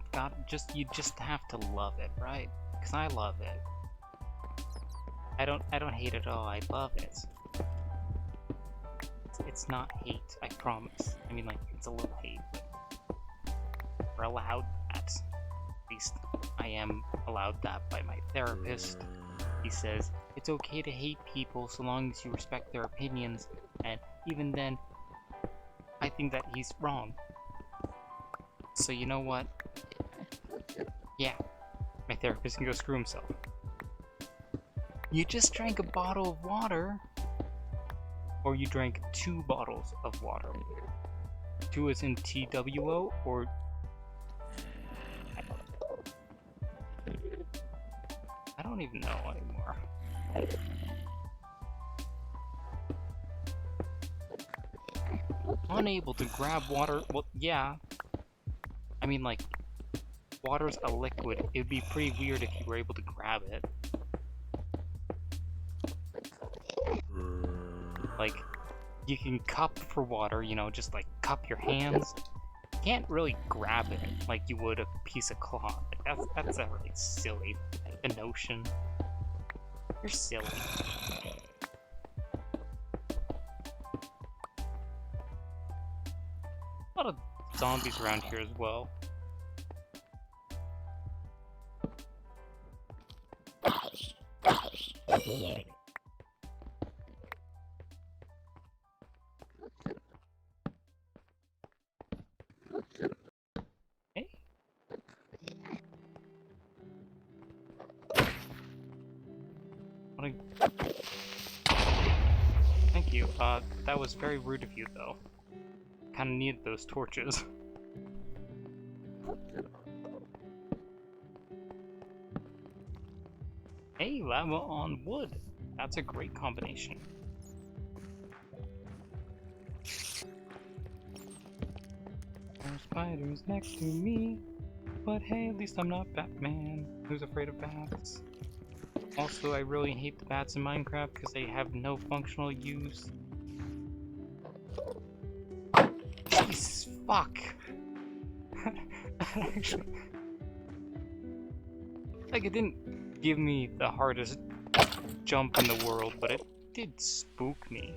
You just have to love it, right? Because I love it. I don't hate it at all. I love it. It's not hate, I promise. I mean, like, it's a little hate, but we're allowed that. At least I am allowed that by my therapist. He says it's okay to hate people so long as you respect their opinions, and even then, I think that he's wrong. So you know what? Yeah, my therapist can go screw himself. You just drank a bottle of water, or you drank 2 bottles of water. 2 as in TWO, or... I don't even know anymore. Unable to grab water, well, yeah. I mean, like, water's a liquid. It would be pretty weird if you were able to grab it. Like, you can cup for water, you know, just like cup your hands. You can't really grab it like you would a piece of cloth. Like, that's a really silly notion. You're silly. A lot of zombies around here as well. Hey. Thank you. That was very rude of you, though. Kinda needed those torches. Hey, lava on wood. That's a great combination. There are spiders next to me, but hey, at least I'm not Batman, who's afraid of bats. Also, I really hate the bats in Minecraft because they have no functional use. Jesus fuck! Actually, like, it didn't give me the hardest jump in the world, but it did spook me.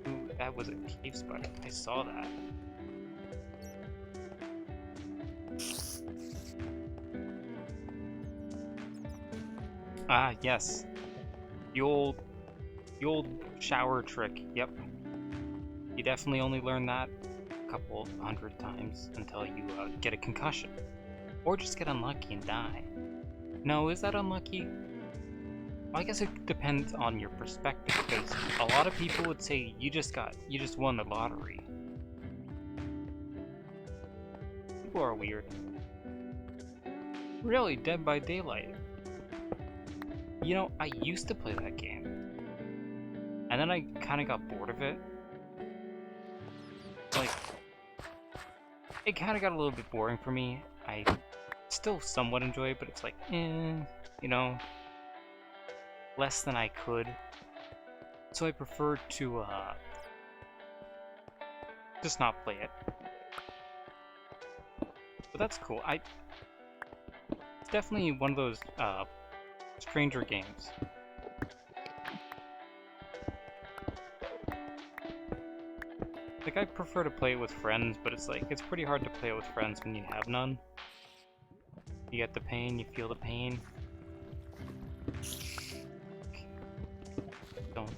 Ooh, that was a cave spider. I saw that. Ah, yes. The old shower trick. Yep. You definitely only learn that a couple hundred times until you get a concussion. Or just get unlucky and die. No, is that unlucky? Well, I guess it depends on your perspective, because a lot of people would say you just won the lottery. People are weird. Really, Dead by Daylight. You know, I used to play that game. And then I kind of got bored of it. Like, it kind of got a little bit boring for me. I still somewhat enjoy it, but it's like, you know, less than I could. So I prefer to, just not play it. But that's cool. It's definitely one of those, stranger games. Like, I prefer to play it with friends, but it's like, it's pretty hard to play it with friends when you have none. You get the pain, you feel the pain. Don't.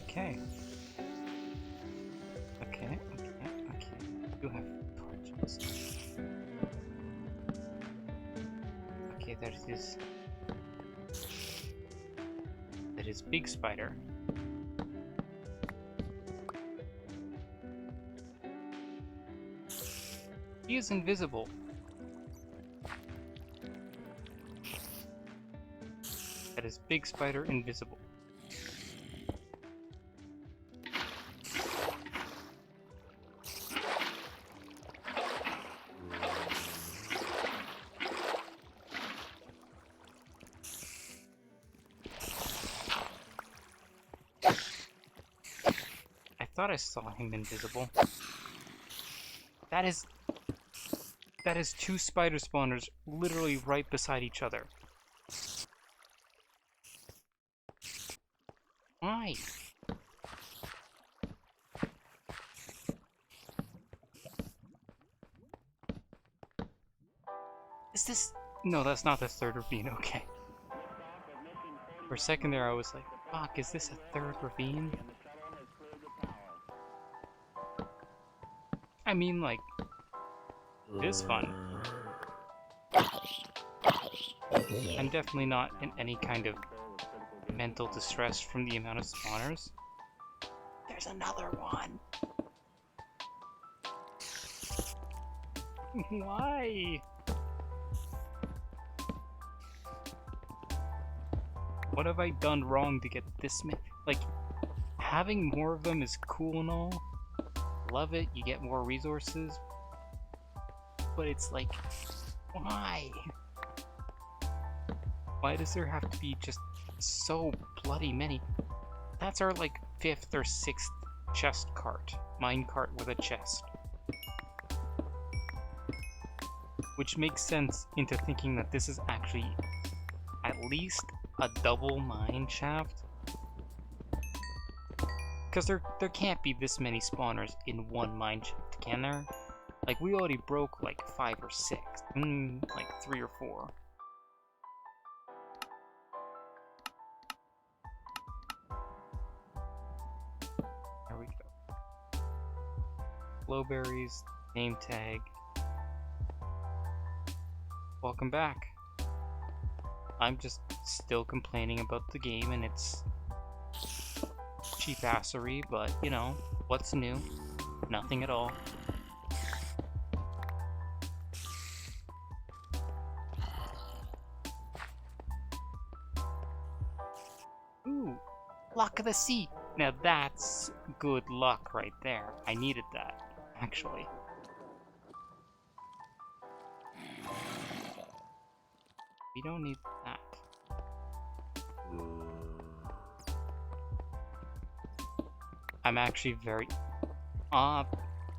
Okay. Okay. You have torches. Okay, there is big spider. He is invisible. That is big spider invisible. I thought I saw him invisible. That is two spider spawners literally right beside each other. Why? Is this... No, that's not the third ravine, okay. For a second there I was like, fuck, is this a third ravine? I mean, like, it is fun. I'm definitely not in any kind of mental distress from the amount of spawners. There's another one! Why? What have I done wrong to get this many? Like, having more of them is cool and all. Love it, you get more resources. But it's like, why? Why does there have to be just so bloody many? That's our, like, 5th or 6th chest cart. Mine cart with a chest. Which makes sense into thinking that this is actually at least a double mine shaft. Because there can't be this many spawners in one mine shaft, can there? Like, we already broke like 5 or 6. Like 3 or 4. There we go. Glowberries, name tag. Welcome back. I'm just still complaining about the game and its cheapassery, but you know, what's new? Nothing at all. Ooh, luck of the sea. Now that's good luck right there. I needed that, actually. We don't need that. I'm actually very...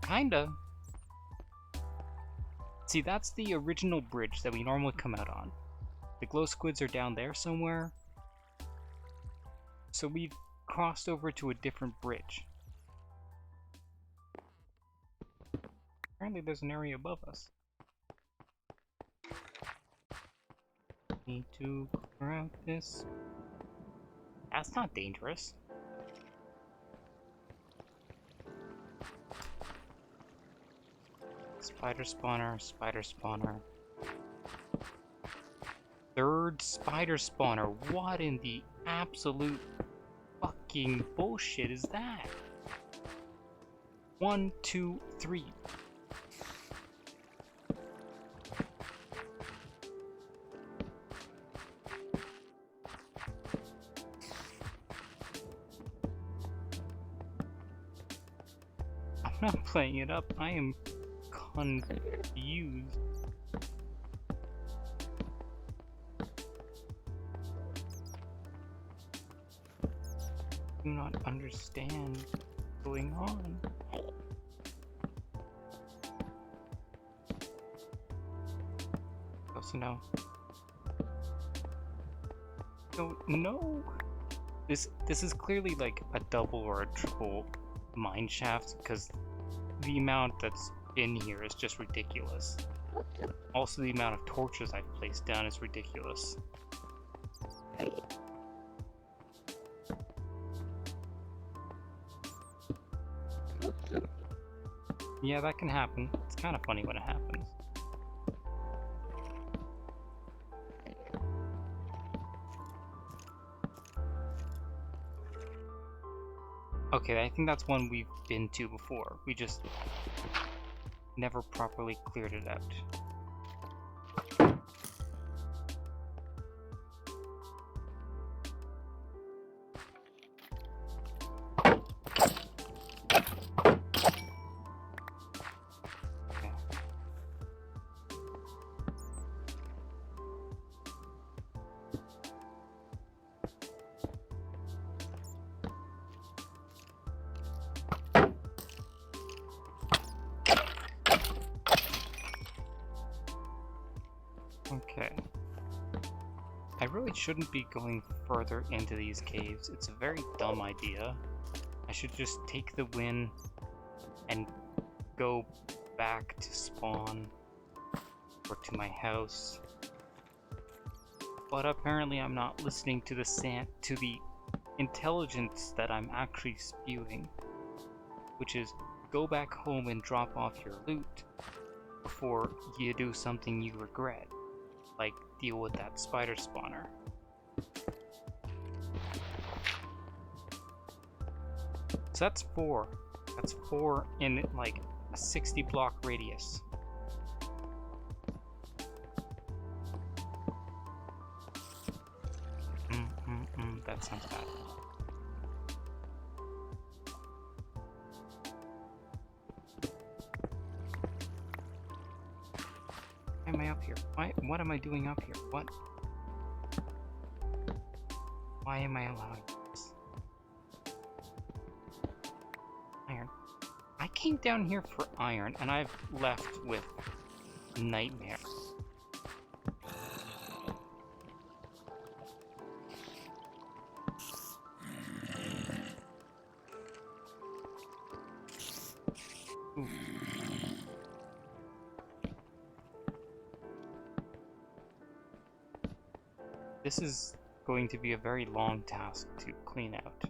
kinda. See, that's the original bridge that we normally come out on. The glow squids are down there somewhere. So we've crossed over to a different bridge. Apparently there's an area above us. Need to clear out this. That's not dangerous. Spider spawner, spider spawner. Third spider spawner. What in the absolute fucking bullshit is that? 1, 2, 3. I'm not playing it up. I am confused. Do not understand what's going on. Close enough. No. This is clearly like a double or a triple mine shaft because the amount that's in here is just ridiculous. Also, the amount of torches I've placed down is ridiculous. Yeah, that can happen. It's kind of funny when it happens. Okay, I think that's one we've been to before. We just never properly cleared it out. Okay. I really shouldn't be going further into these caves. It's a very dumb idea. I should just take the win and go back to spawn or to my house. But apparently I'm not listening to the intelligence that I'm actually spewing, which is go back home and drop off your loot before you do something you regret. Like, deal with that spider spawner. So that's 4. That's 4 in, like, a 60 block radius. That sounds bad. Why am I up here? What am I doing up here? What? Why am I allowing this? Iron. I came down here for iron, and I've left with nightmare. Ooh. This is going to be a very long task to clean out.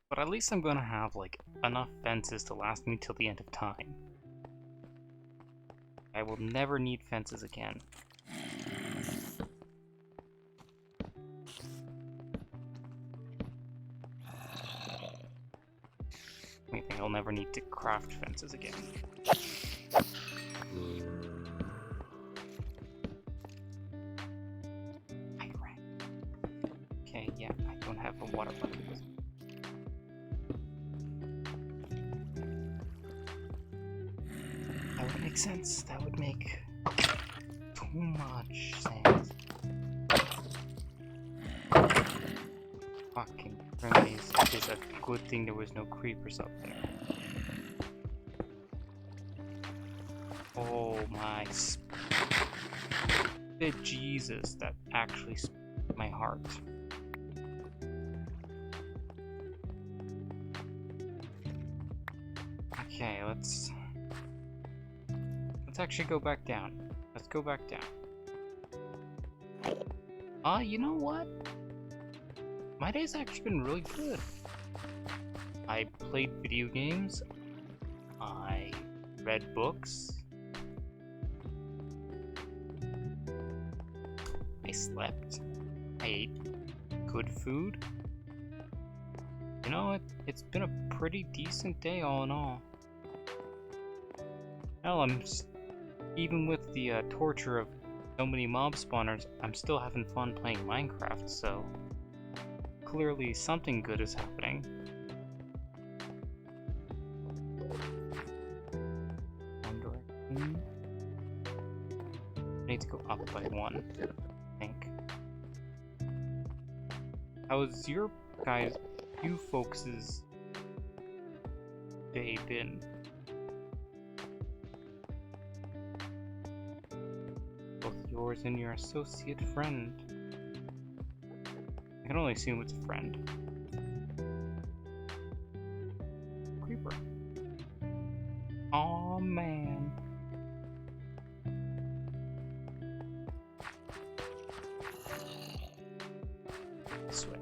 But at least I'm gonna have, like, enough fences to last me till the end of time. I will never need fences again. I think I'll never need to craft fences again. Okay, yeah, I don't have a water bucket with me. That would make sense. That would make too much sense. Fucking Hermes. It is a good thing there was no creepers up there. Oh my Jesus, that actually split my heart. Okay, let's actually go back down. Let's go back down. You know what? My day's actually been really good. I played video games. I read books. I slept. I ate good food. You know, it's been a pretty decent day all in all. Hell, even with the torture of so many mob spawners, I'm still having fun playing Minecraft, so clearly something good is happening. One direction. I need to go up by one, I think. How's you folks' day been? Both yours and your associate friend. I can only assume it's a friend. Creeper. Aw, man. This way.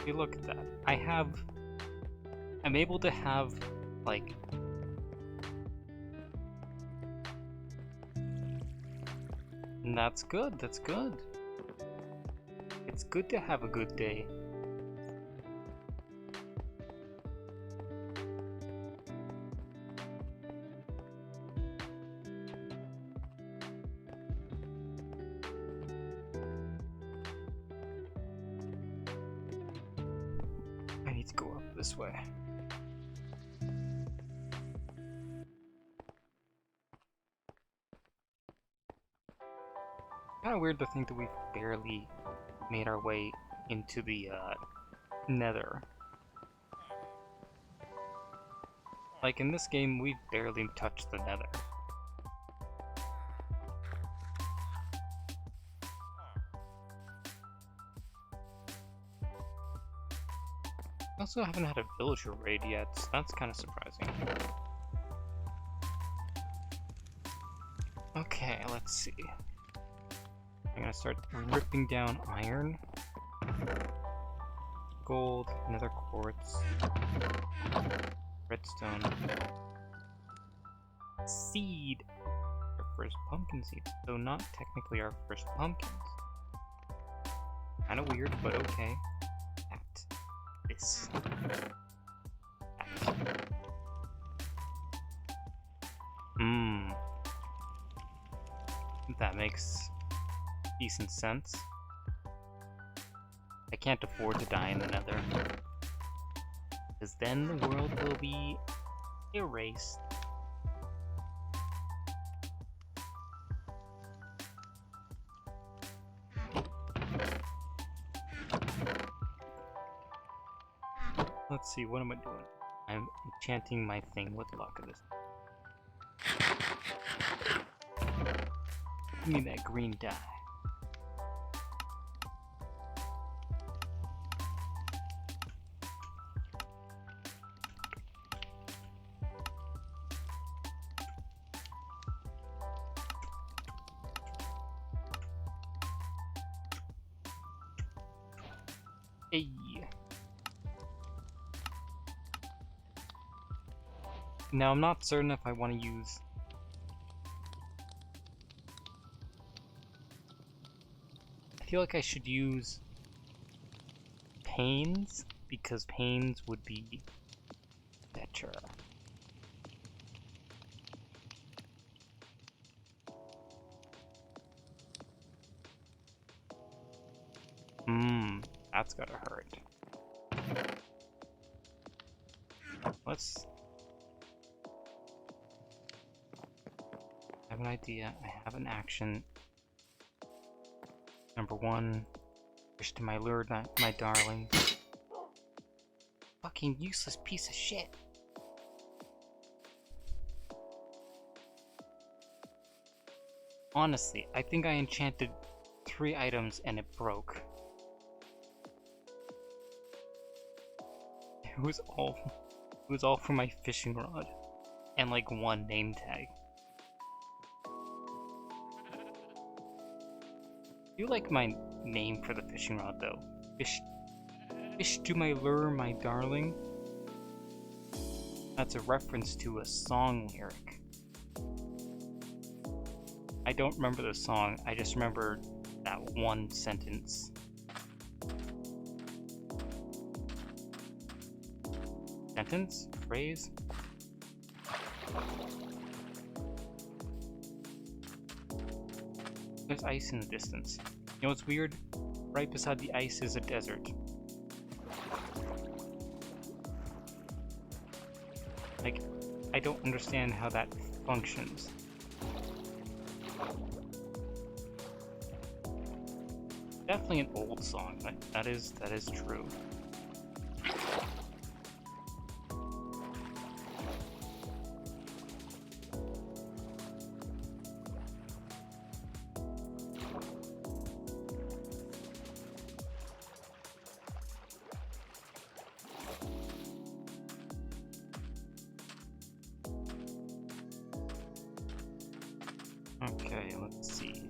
Hey, look at that. I'm able to have, like, and that's good, that's good. It's good to have a good day. I need to go up this way. Kinda weird to think that we've barely made our way into the nether. Like in this game, we've barely touched the nether. I also haven't had a villager raid yet, so that's kind of surprising. Okay, let's see. I'm gonna start ripping down iron, gold, nether quartz, redstone, seed. Our first pumpkin seeds, though not technically our first pumpkins. Kinda weird, but okay. This. That makes decent sense. I can't afford to die in the nether, because then the world will be erased. Let's see, what am I doing? I'm enchanting my thing with luck of this. Give me that green dye. Hey. Now I'm not certain if I want to use I feel like I should use panes, because panes would be better. That's gotta hurt. Let's an idea. I have an action. Number 1, fish to my lure, my darling. Fucking useless piece of shit. Honestly, I think I enchanted 3 items and it broke. It was all for my fishing rod and like 1 name tag. I do like my name for the fishing rod though. Fish to my lure, my darling. That's a reference to a song lyric. I don't remember the song, I just remember that 1 sentence. Sentence? Phrase? There's ice in the distance. You know what's weird? Right beside the ice is a desert. Like, I don't understand how that functions. Definitely an old song, but that is true. Okay, let's see.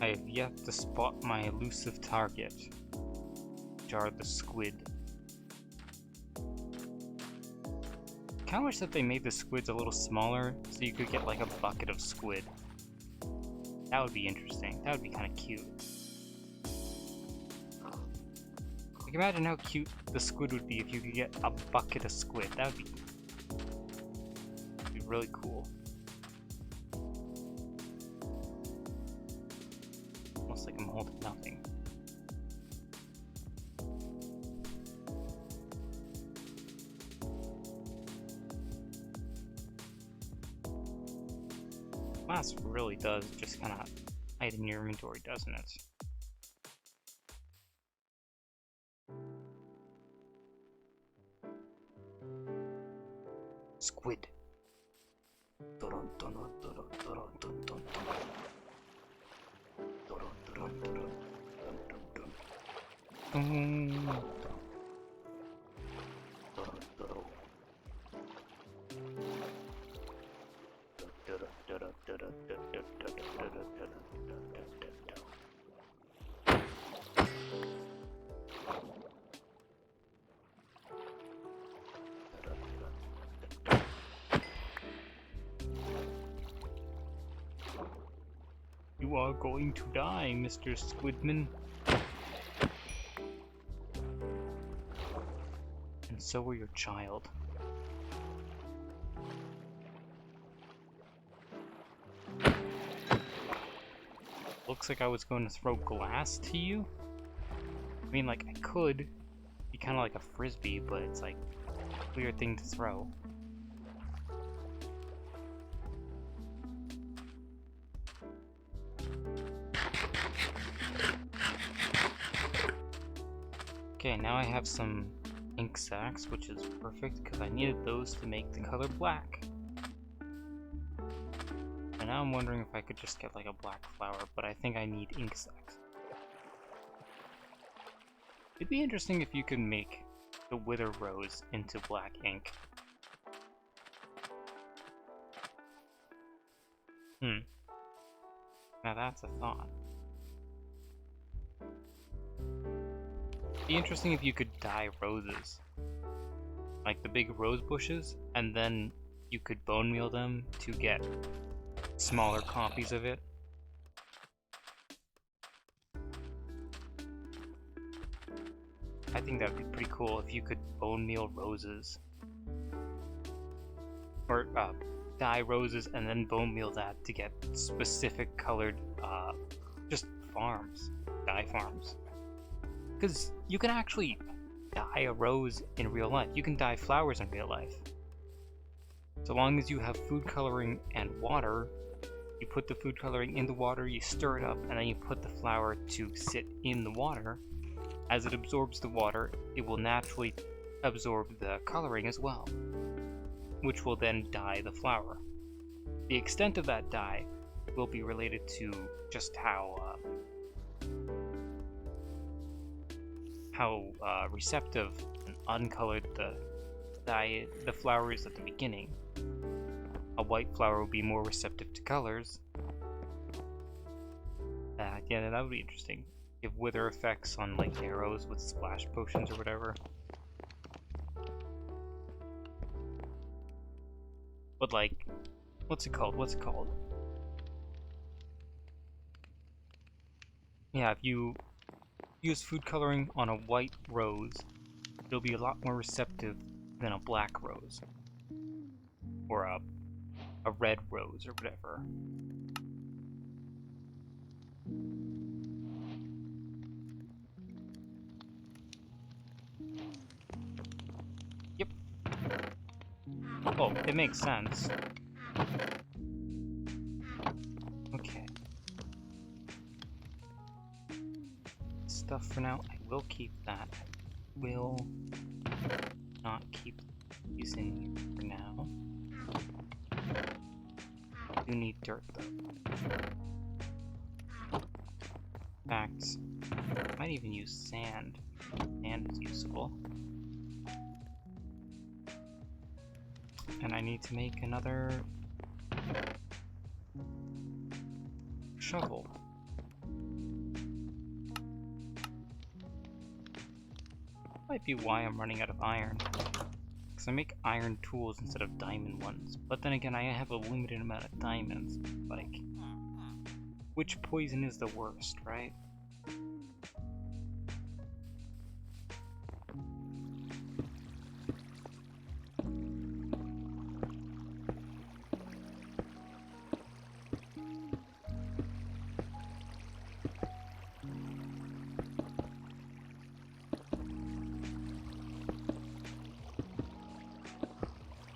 I have yet to spot my elusive target, which are the squid. Kinda wish that they made the squids a little smaller so you could get like a bucket of squid. That would be interesting. That would be kinda cute. Like, imagine how cute the squid would be if you could get a bucket of squid. That would be really cool. Almost like I'm holding nothing. Mask really does just kind of hide in your inventory, doesn't it? Squid. You are going to die, Mr. Squidman. And so will your child. Looks like I was going to throw glass to you. I mean, like, I could be kind of like a frisbee, but it's like a weird thing to throw. Okay, now I have some ink sacs, which is perfect because I needed those to make the color black. And now I'm wondering if I could just get like a black flower, but I think I need ink sacs. It'd be interesting if you could make the wither rose into black ink. Now that's a thought. It'd be interesting if you could dye roses. Like the big rose bushes, and then you could bone meal them to get smaller copies of it. I think that'd be pretty cool if you could bone meal roses. Or dye roses and then bone meal that to get specific colored just farms, dye farms. Because you can actually dye a rose in real life. You can dye flowers in real life. So long as you have food coloring and water, you put the food coloring in the water, you stir it up, and then you put the flour to sit in the water. As it absorbs the water, it will naturally absorb the coloring as well, which will then dye the flour. The extent of that dye will be related to just how receptive and uncolored the flour is at the beginning. A white flour will be more receptive to colors. Yeah, that would be interesting. Give wither effects on like arrows with splash potions or whatever. But like, what's it called? Yeah, if you use food coloring on a white rose, it'll be a lot more receptive than a black rose. Or a red rose or whatever. Yep. Oh, it makes sense. Okay. Stuff for now. I will keep that. I will not keep using it for now. I do need dirt though. In fact, I might even use sand. Sand is usable. And I need to make another shovel. Might be why I'm running out of iron. Because I make iron tools instead of diamond ones. But then again, I have a limited amount of diamonds. Like, which poison is the worst, right?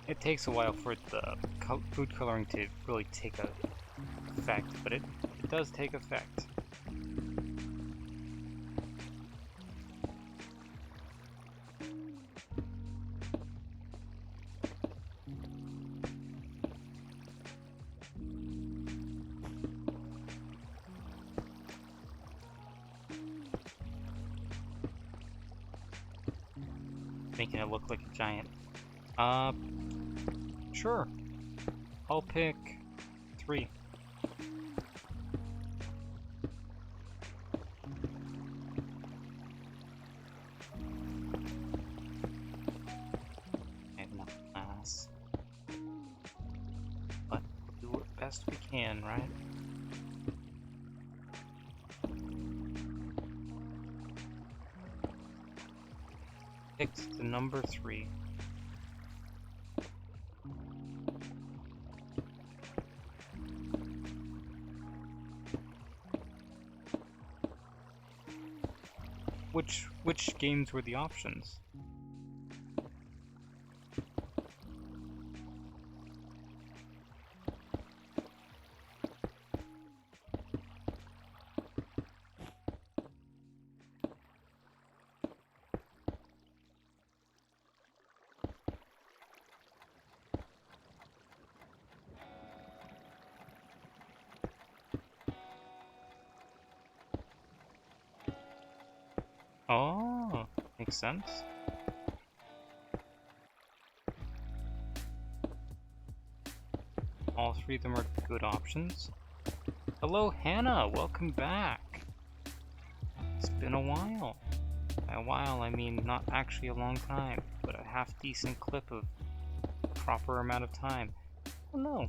It takes a while for the food coloring to really take effect, but it does take effect. Making it look like a giant. Sure. I'll pick 3. I have enough glass. But we'll do it best we can, right? Picked the number 3. Which games were the options? Oh, makes sense. All 3 of them are good options. Hello, Hannah! Welcome back! It's been a while. By a while, I mean not actually a long time, but a half-decent clip of proper amount of time. Oh no.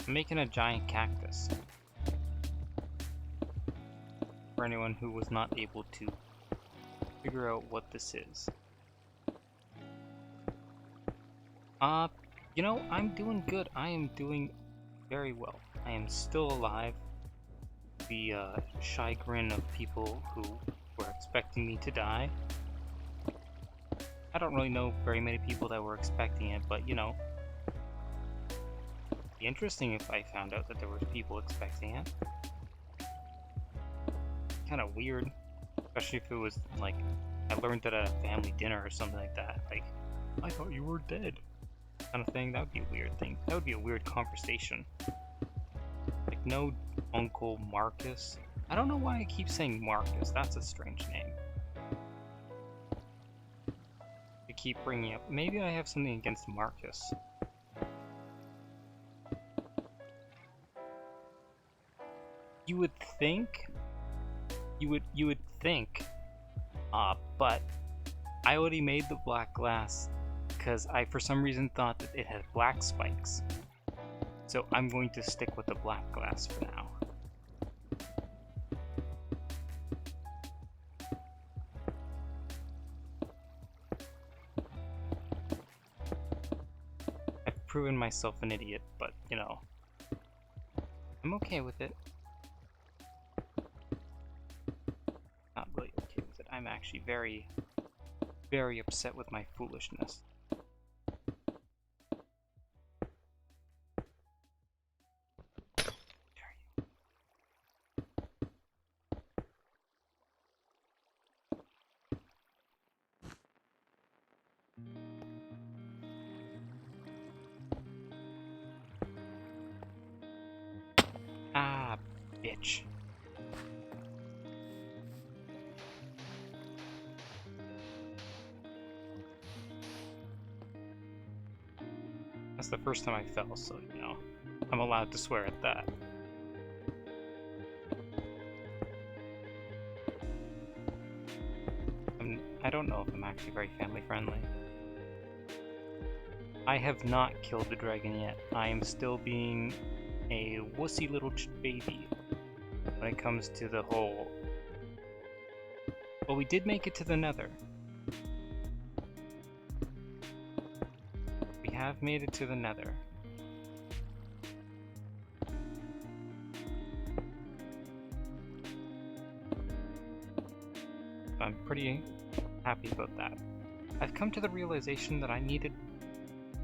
I'm making a giant cactus. For anyone who was not able to figure out what this is. You know, I'm doing good. I am doing very well. I am still alive. The chagrin of people who were expecting me to die. I don't really know very many people that were expecting it, but you know, it'd be interesting if I found out that there were people expecting it. Kind of weird, especially if it was like I learned it at a family dinner or something like that. Like, I thought you were dead, kind of thing. That would be a weird thing. That would be a weird conversation. Like, no Uncle Marcus. I don't know why I keep saying Marcus. That's a strange name. I keep bringing up. Maybe I have something against Marcus. You would think. You would think. But I already made the black glass because I for some reason thought that it had black spikes. So I'm going to stick with the black glass for now. I've proven myself an idiot, but you know, I'm okay with it. Not really okay with it. I'm actually very, very upset with my foolishness. Ah, bitch. That's the first time I fell, so, you know, I'm allowed to swear at that. I don't know if I'm actually very family friendly. I have not killed the dragon yet. I am still being a wussy little baby when it comes to the whole... Well, we did make it to the nether. We have made it to the nether. I'm pretty happy about that. I've come to the realization that I needed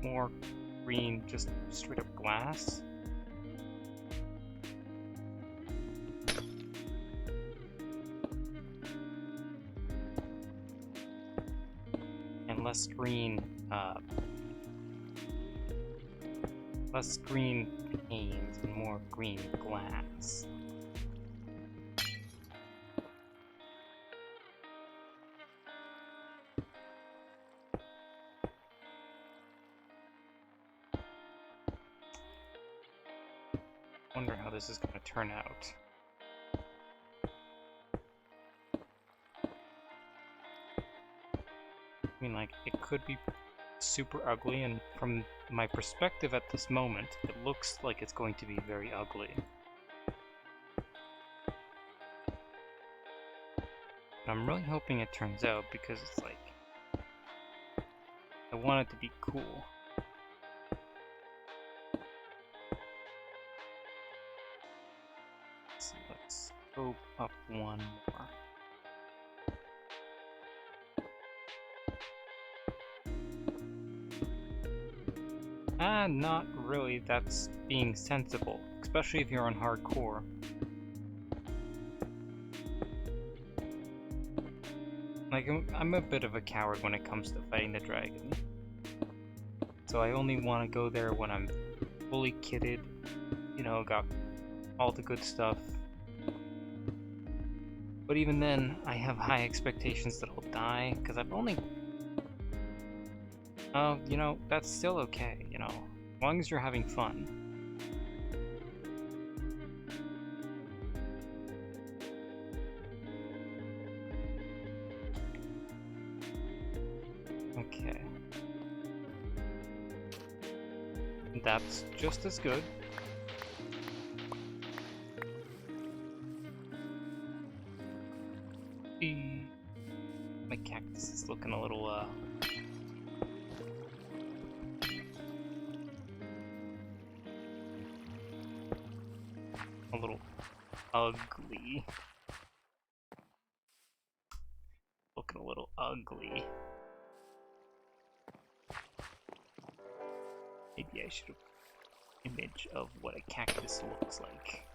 more green, just straight up glass. And less green panes and more green glass. Wonder how this is going to turn out. I mean, like, it could be super ugly, and from my perspective at this moment, it looks like it's going to be very ugly. And I'm really hoping it turns out, because it's like, I want it to be cool. So let's go up one more. Not really. That's being sensible, especially if you're on hardcore. Like, I'm a bit of a coward when it comes to fighting the dragon. So I only want to go there when I'm fully kitted, you know, got all the good stuff. But even then, I have high expectations that I'll die, because I've only... Oh, you know, that's still okay, you know, as long as you're having fun. Okay. That's just as good. My cactus is looking a little, ugly. Looking a little ugly. Maybe I should have an image of what a cactus looks like.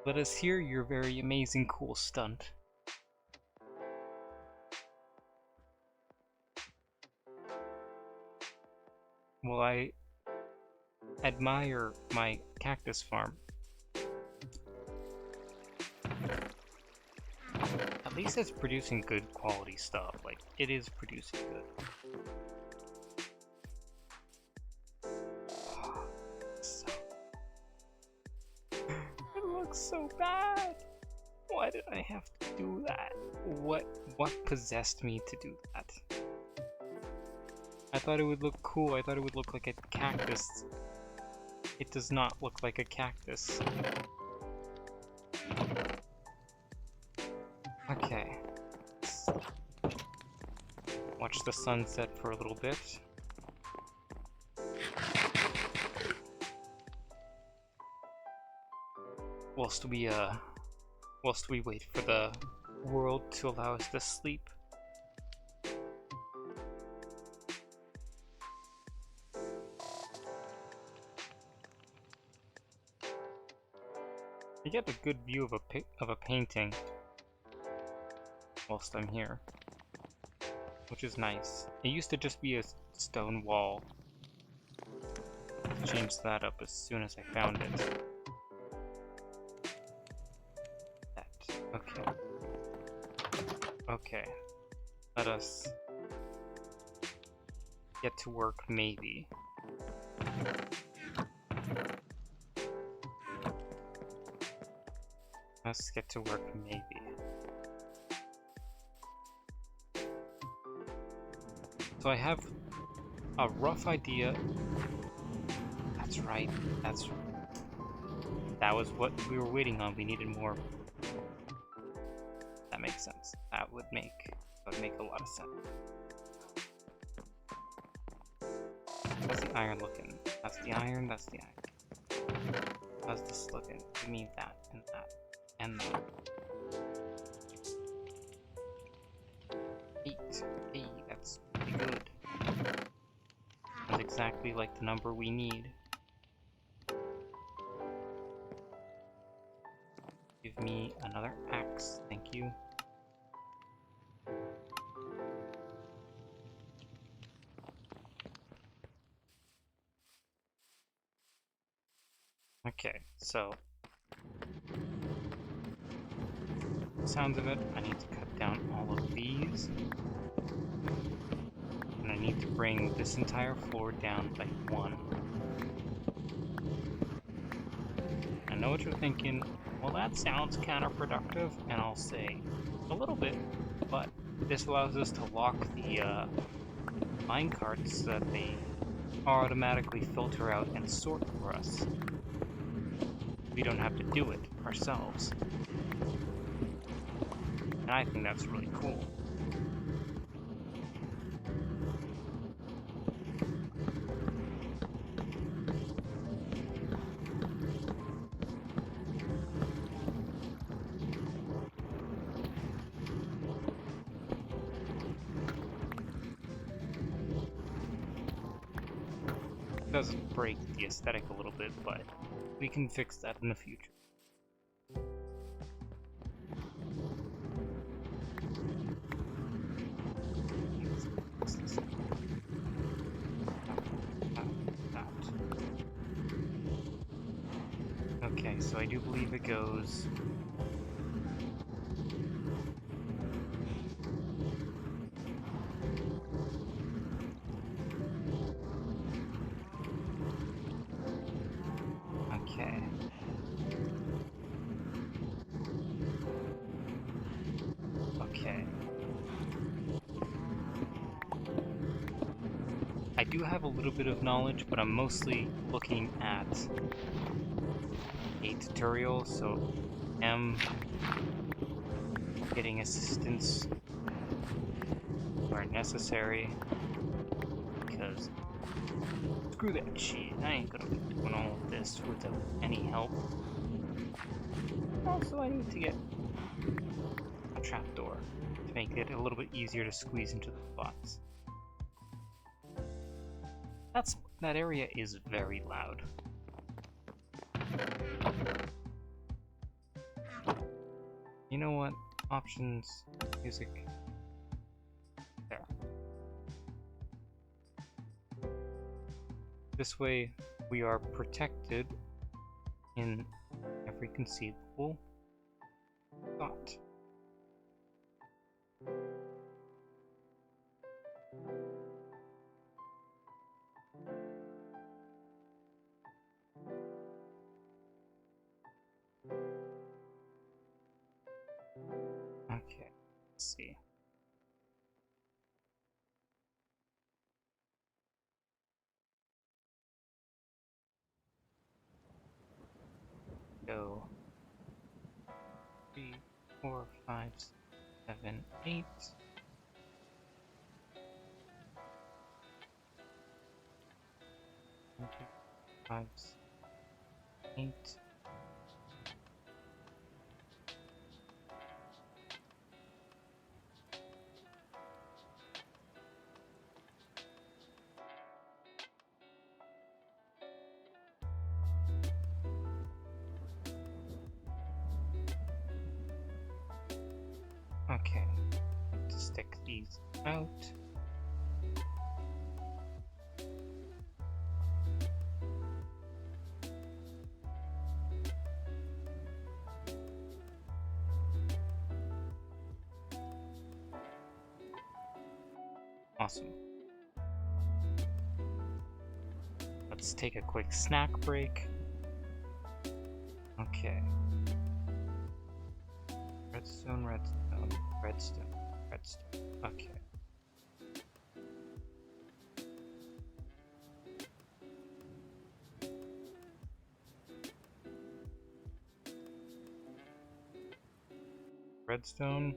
Let us hear your very amazing cool stunt. Well, I admire my cactus farm. At least it's producing good quality stuff. Like, it is producing good. So... It looks so bad! Why did I have to do that? What possessed me to do that? I thought it would look cool. I thought it would look like a cactus. It does not look like a cactus. Okay. Let's watch the sunset for a little bit. Whilst we wait for the world to allow us to sleep. I get a good view of a painting whilst I'm here, which is nice. It used to just be a stone wall. I changed that up as soon as I found it. Okay. Okay. Let us get to work, maybe. Let's get to work, maybe. So I have a rough idea. That's right. That was what we were waiting on. We needed more. That makes sense. That would make a lot of sense. How's the iron looking? That's the iron, that's the iron. How's this looking? Give me that, and that, and that. 8. Hey, that's pretty good. That's exactly like the number we need. Give me another axe, thank you. Okay, so sounds of it, I need to cut down all of these. And I need to bring this entire floor down by 1. I know what you're thinking, well that sounds counterproductive, and I'll say a little bit, but this allows us to lock the minecarts so that they automatically filter out and sort for us. We don't have to do it ourselves. And I think that's really cool. It does break the aesthetic a little bit, but we can fix that in the future. Okay, so I do believe it goes... Okay. Okay. I do have a little bit of knowledge, but I'm mostly looking at a tutorial, so I'm getting assistance where necessary, because screw that shit. I ain't gonna be doing all of this without any help. Also, I need to get a trapdoor to make it a little bit easier to squeeze into the spots. That area is very loud. You know what? Options, music. There. This way, we are protected in every conceivable thought. Okay, let's see. Go 3, 4, 5, 7, 8. 1, 2, 5, 8. Okay, to stick these out. Awesome. Let's take a quick snack break. Okay. Redstone, redstone, redstone, redstone. Okay. Redstone.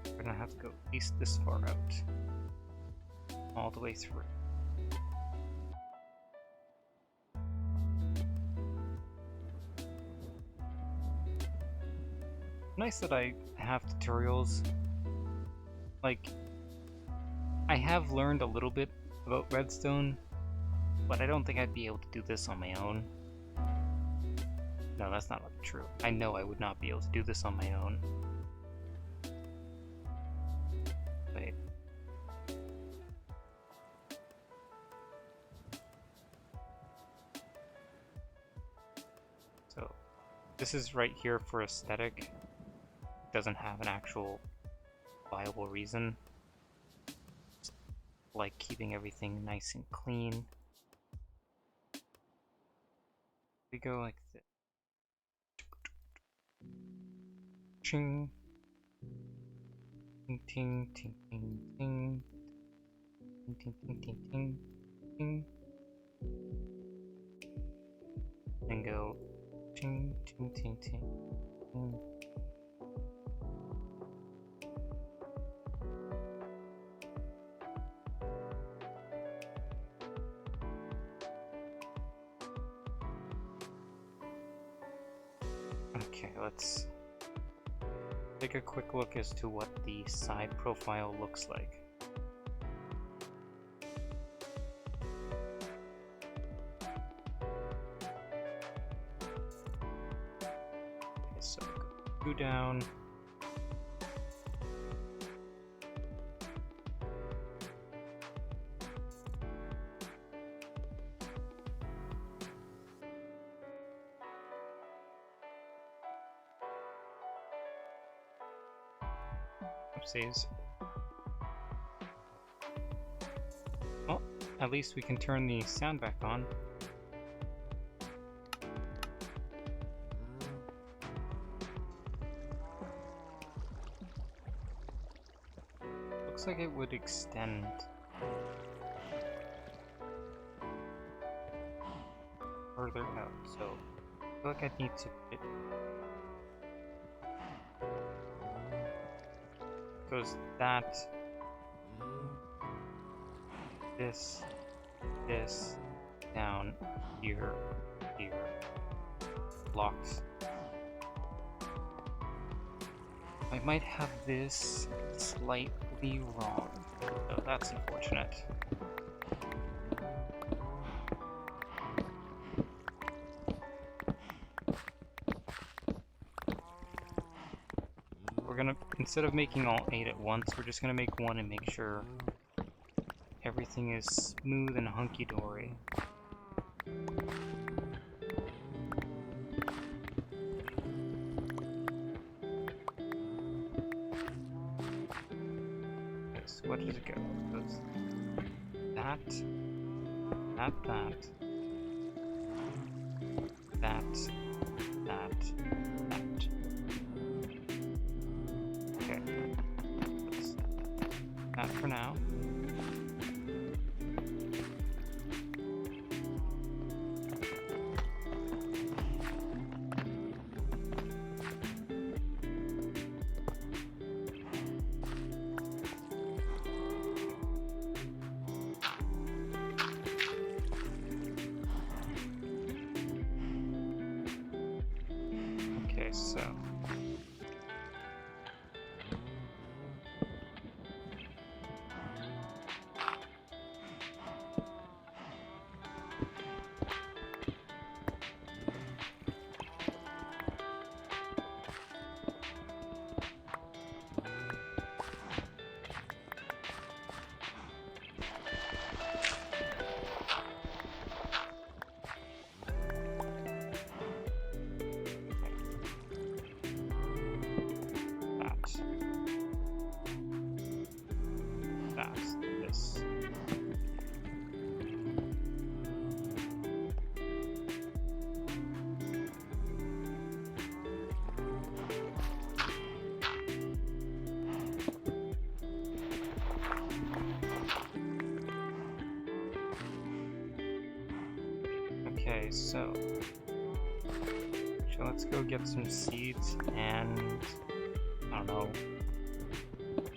We're gonna have to go at least this far out. All the way through. Nice that I have tutorials. Like, I have learned a little bit about redstone, but I don't think I'd be able to do this on my own. No, that's not true. I know I would not be able to do this on my own. Wait. So, this is right here for aesthetic. It doesn't have an actual viable reason. Just like keeping everything nice and clean. We go like this. Ching. Ting ting ting ting ting. Ting ting ting ting ting ting. And go ting ting ting ting ting. Okay, let's take a quick look as to what the side profile looks like. Okay, so go down. Oopsies. Well, at least we can turn the sound back on. Looks like it would extend. Further out, so I feel like I need to put it goes that, this, down, here, blocks. I might have this slightly wrong, so that's unfortunate. We're gonna, instead of making all 8 at once, we're just gonna make 1 and make sure everything is smooth and hunky-dory. So what does it go? It goes that, that, okay. Let's that for now. Okay, so that's this. Okay, so let's go get some seeds and, I don't know,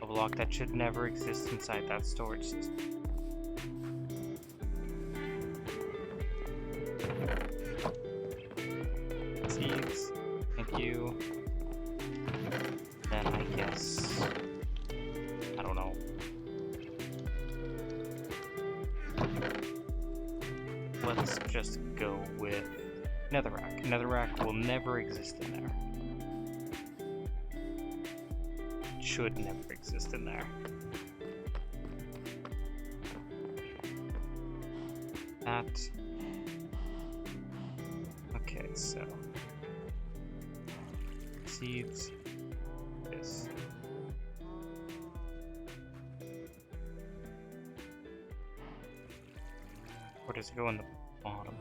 a block that should never exist inside that storage system. Seeds, thank you. Then I guess, I don't know. Let's just go with netherrack. Netherrack will never exist in there. It should never exist in there. That. Okay, so seeds. This. Where does it go in the bottom?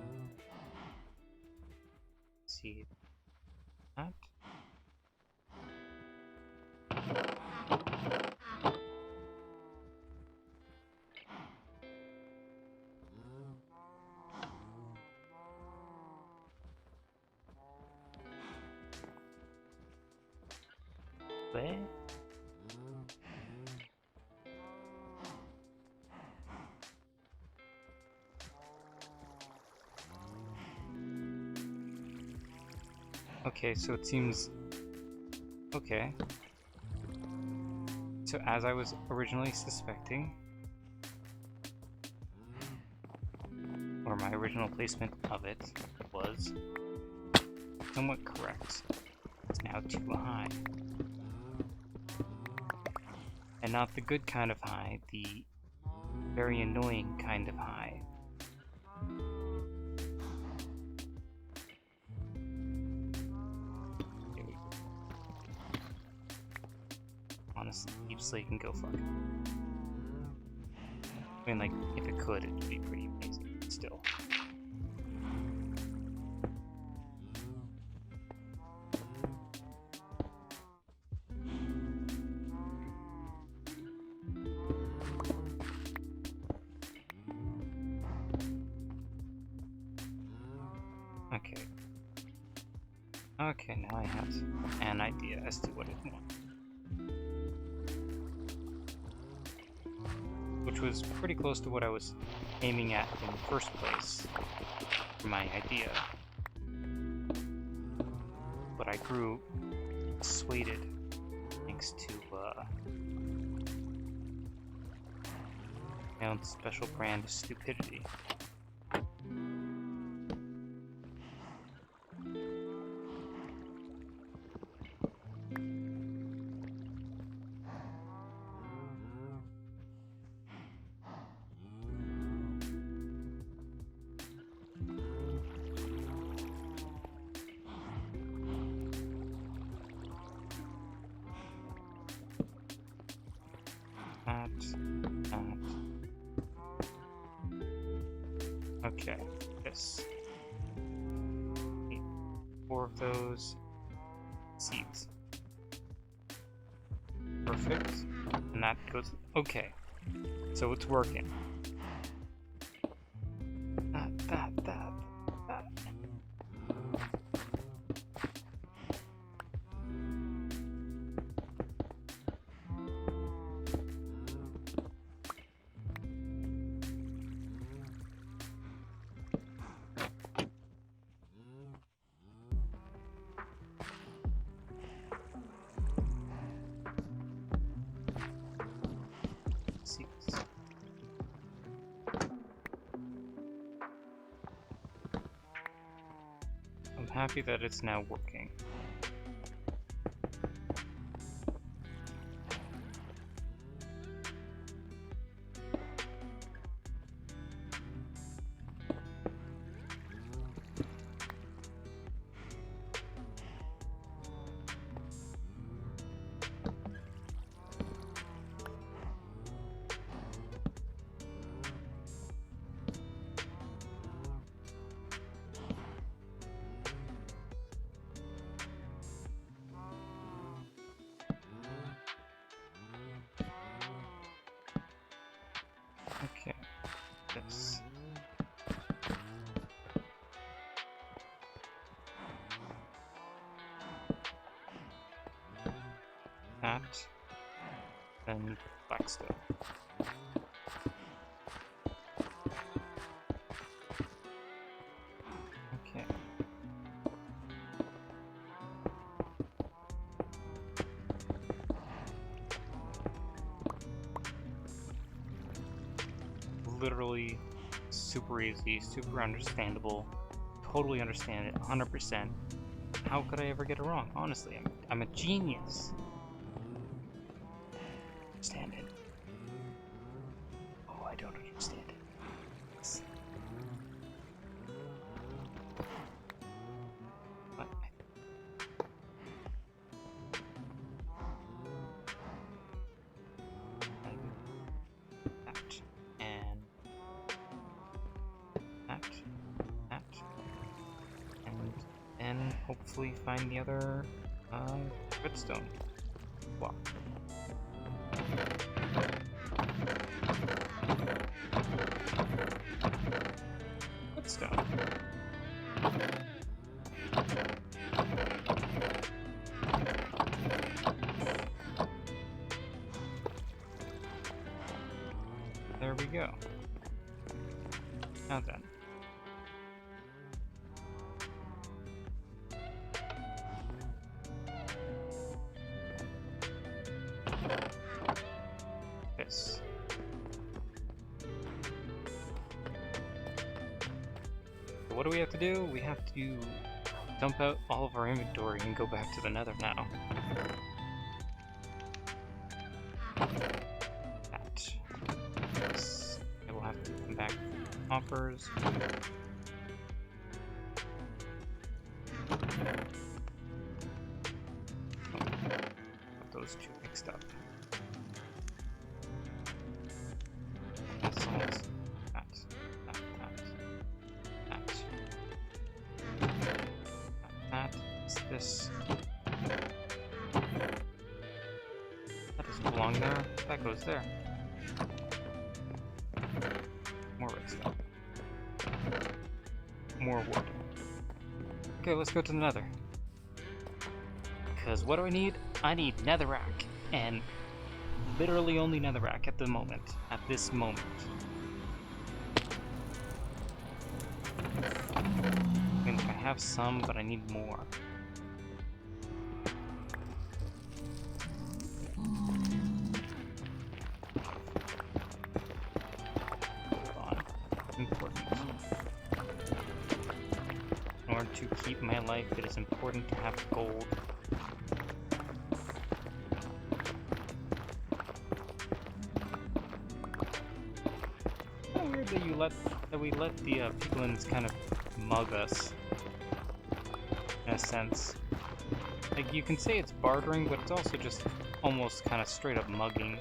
Seed. That. Where? Okay, so it seems... Okay. So as I was originally suspecting, or my original placement of it was somewhat correct. It's now too high. And not the good kind of high, the very annoying kind of high. Honestly, Deep Slate can go fuck it. I mean, like, if it could, it'd be pretty amazing, but still. Okay. Okay, now I have an idea as to what it wants. which was pretty close to what I was aiming at in the first place for my idea. But I grew persuaded thanks to my own special brand of stupidity. Okay, this. Need 4 of those seeds. Perfect. And that goes. Okay. So it's working. That. I'm happy that it's now working. Okay, this. That. And Blackstone. Okay. Literally super easy, super understandable, totally understand it 100%. How could I ever get it wrong? Honestly, I'm a genius. Understand it. Oh, I don't understand it. What? That. And that. And then hopefully find the other redstone block. Redstone. There we go. Now then. This. So what do we have to do? We have to dump out all of our inventory and go back to the nether now. That. This. I will have to come back to hoppers. Put those two mixed up. This. That doesn't belong there. That goes there. More redstone. More wood. Okay, let's go to the nether. Because what do I need? I need netherrack. And Literally only netherrack at the moment. At this moment. I mean, I have some, but I need more. Hold on. Important. In order to keep my life, it is important to have gold. Weird that we let the piglins kind of mug us, in a sense. Like, you can say it's bartering, but it's also just almost kind of straight up mugging.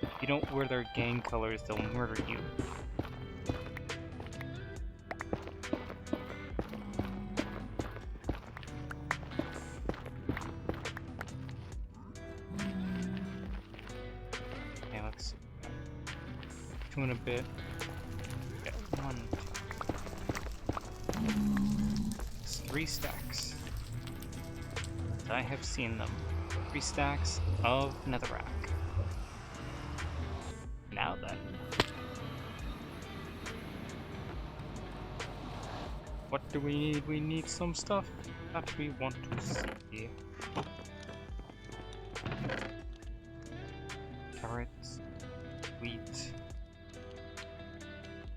If you don't wear their gang colors, they'll murder you. Okay, let's see. 2 and a bit. Okay, 1, 2. It's 3 stacks. I have seen them. 3 stacks of netherrack. Now then. What do we need? We need some stuff that we want to see. Carrots, wheat,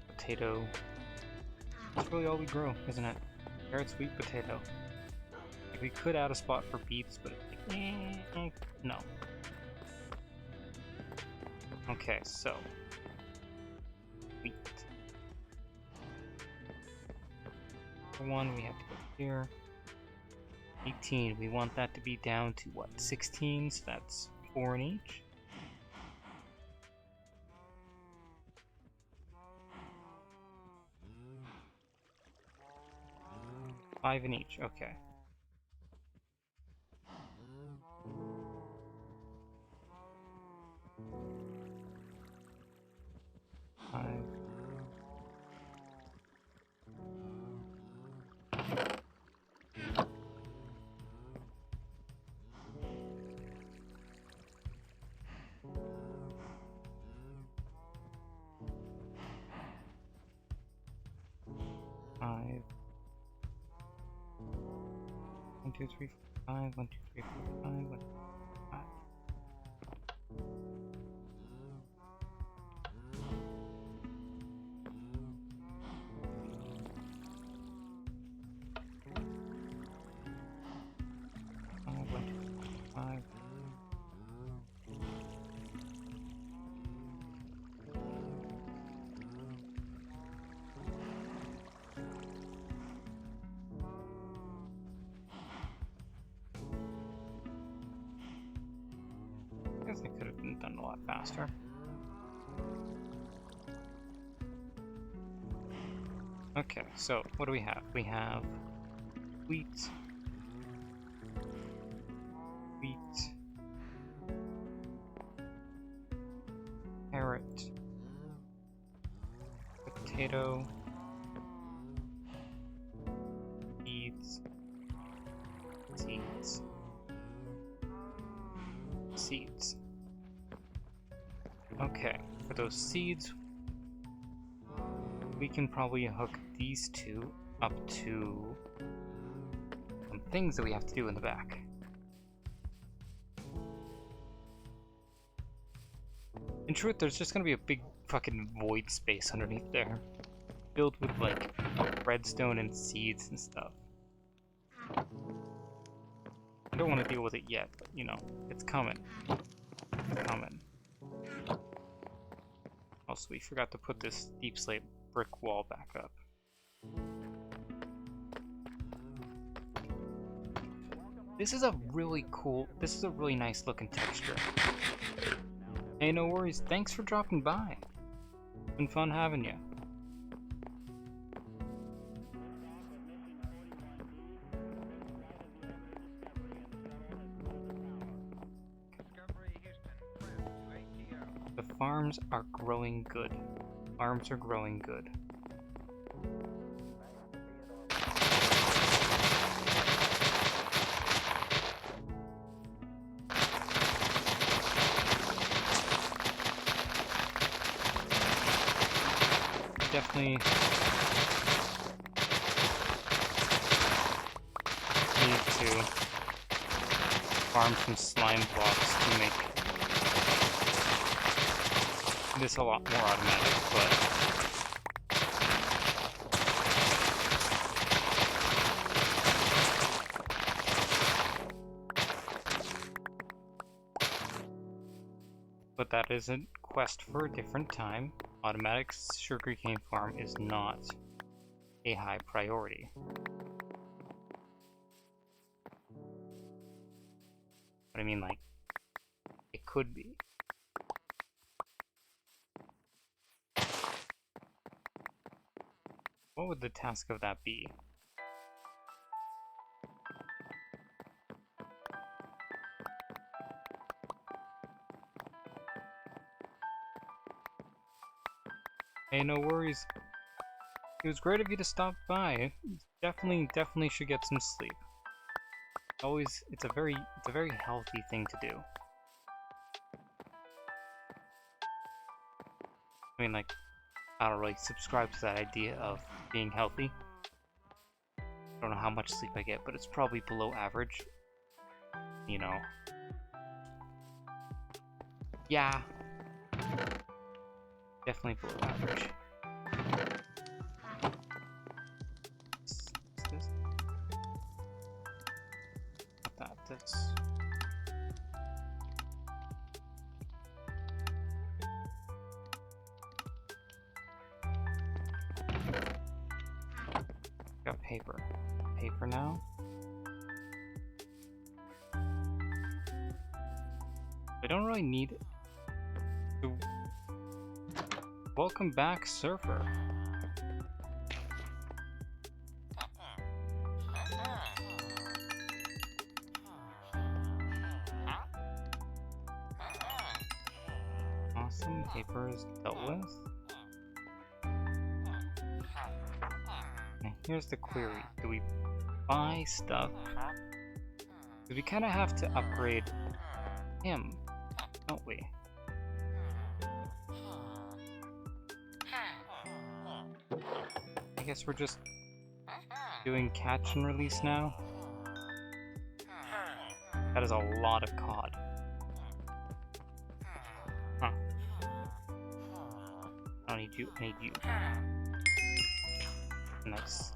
potato. That's really all we grow, isn't it? Carrots, wheat, potato. We could add a spot for beets, but no. Okay, so wheat. For 1, we have to go here. 18. We want that to be down to what? 16. So that's 4 in each. Five in each. Okay. Five. 1, 2, 3, 4, 5. 1, 2, 3, 4, 5. 1, 2, 3, 5. I guess it could have been done a lot faster. Okay, so what do we have? We have wheat, carrot, potato, seeds, seeds. Okay, for those seeds, we can probably hook these 2 up to some things that we have to do in the back. In truth, there's just gonna be a big fucking void space underneath there, filled with like redstone and seeds and stuff. I don't want to deal with it yet, but you know, it's coming. It's coming. Also, we forgot to put this deep slate brick wall back up. This is a really nice looking texture. Hey, no worries. Thanks for dropping by. It's been fun having you. The farms are growing good. Farms are growing good. definitely need to farm some slime blocks to make this a lot more automatic, but that is a quest for a different time. Automatic sugarcane farm is not a high priority. But I mean, like, it could be. What would the task of that be? Hey, no worries. It was great of you to stop by. Definitely should get some sleep. It's a very healthy thing to do. I mean, like, I don't really subscribe to that idea of being healthy. I don't know how much sleep I get, but it's probably below average. You know. Yeah. Definitely below average. That's... Got paper. Paper now? I don't really need it. Welcome back, Surfer. Awesome, paper is dealt with. Now here's the query. Do we buy stuff? Because we kind of have to upgrade him, don't we? I guess we're just doing catch and release now. That is a lot of cod. Huh. I don't need you, I need you. Nice.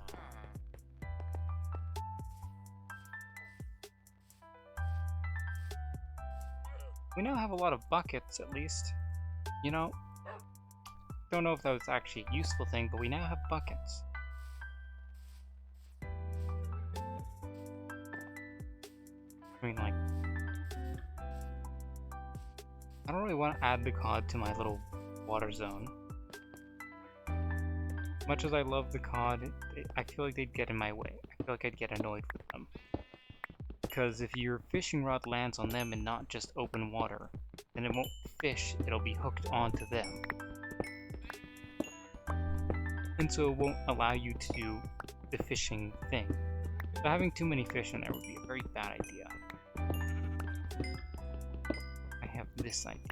We now have a lot of buckets, at least. You know, don't know if that was actually a useful thing, but we now have buckets. I mean, like, I don't really want to add the cod to my little water zone. Much as I love the cod, I feel like they'd get in my way. I feel like I'd get annoyed with them. Because if your fishing rod lands on them and not just open water, then it won't fish, it'll be hooked onto them. And so it won't allow you to do the fishing thing. So having too many fish in there would be a very bad idea. I have this idea.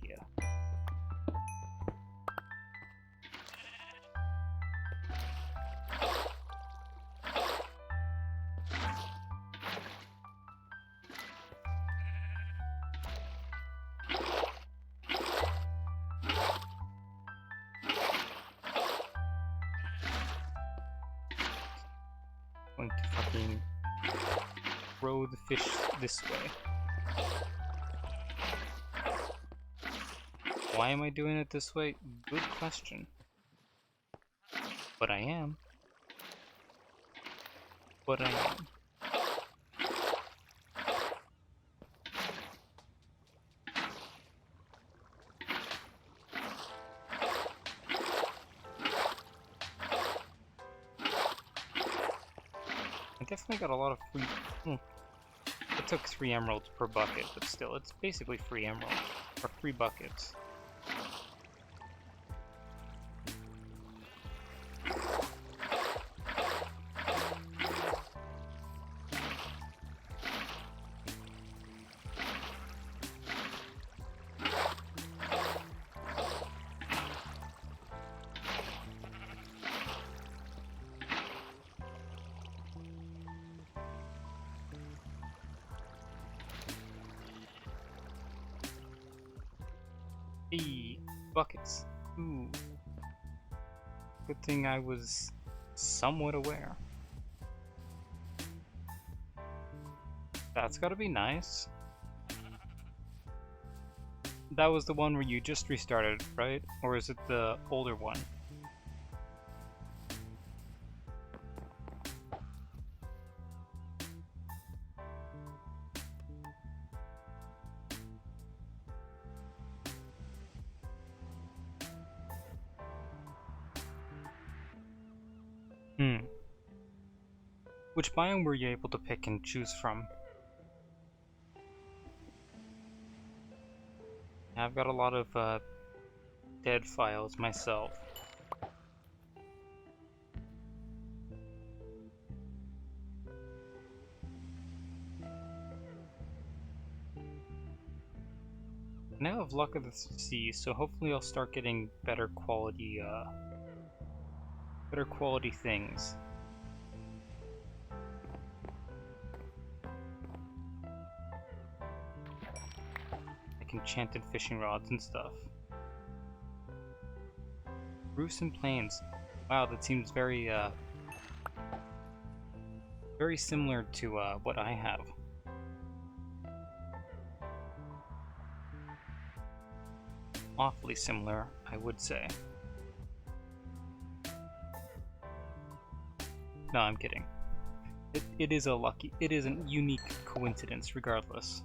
Going to fucking throw the fish this way. Why am I doing it this way? Good question. But I am. But I am. I definitely got a lot of free... It took 3 emeralds per bucket, but still, it's basically free emeralds. Or 3 buckets. Hey, buckets. Ooh. Good thing I was somewhat aware. That's gotta be nice. That was the one where you just restarted, right? Or is it the older one? Which biome were you able to pick and choose from? I've got a lot of dead files myself. Now I have luck of the sea, so hopefully I'll start getting better quality things. Like enchanted fishing rods and stuff. Roofs and plains. Wow, that seems very very similar to what I have. Awfully similar, I would say. No, I'm kidding. It is a unique coincidence regardless.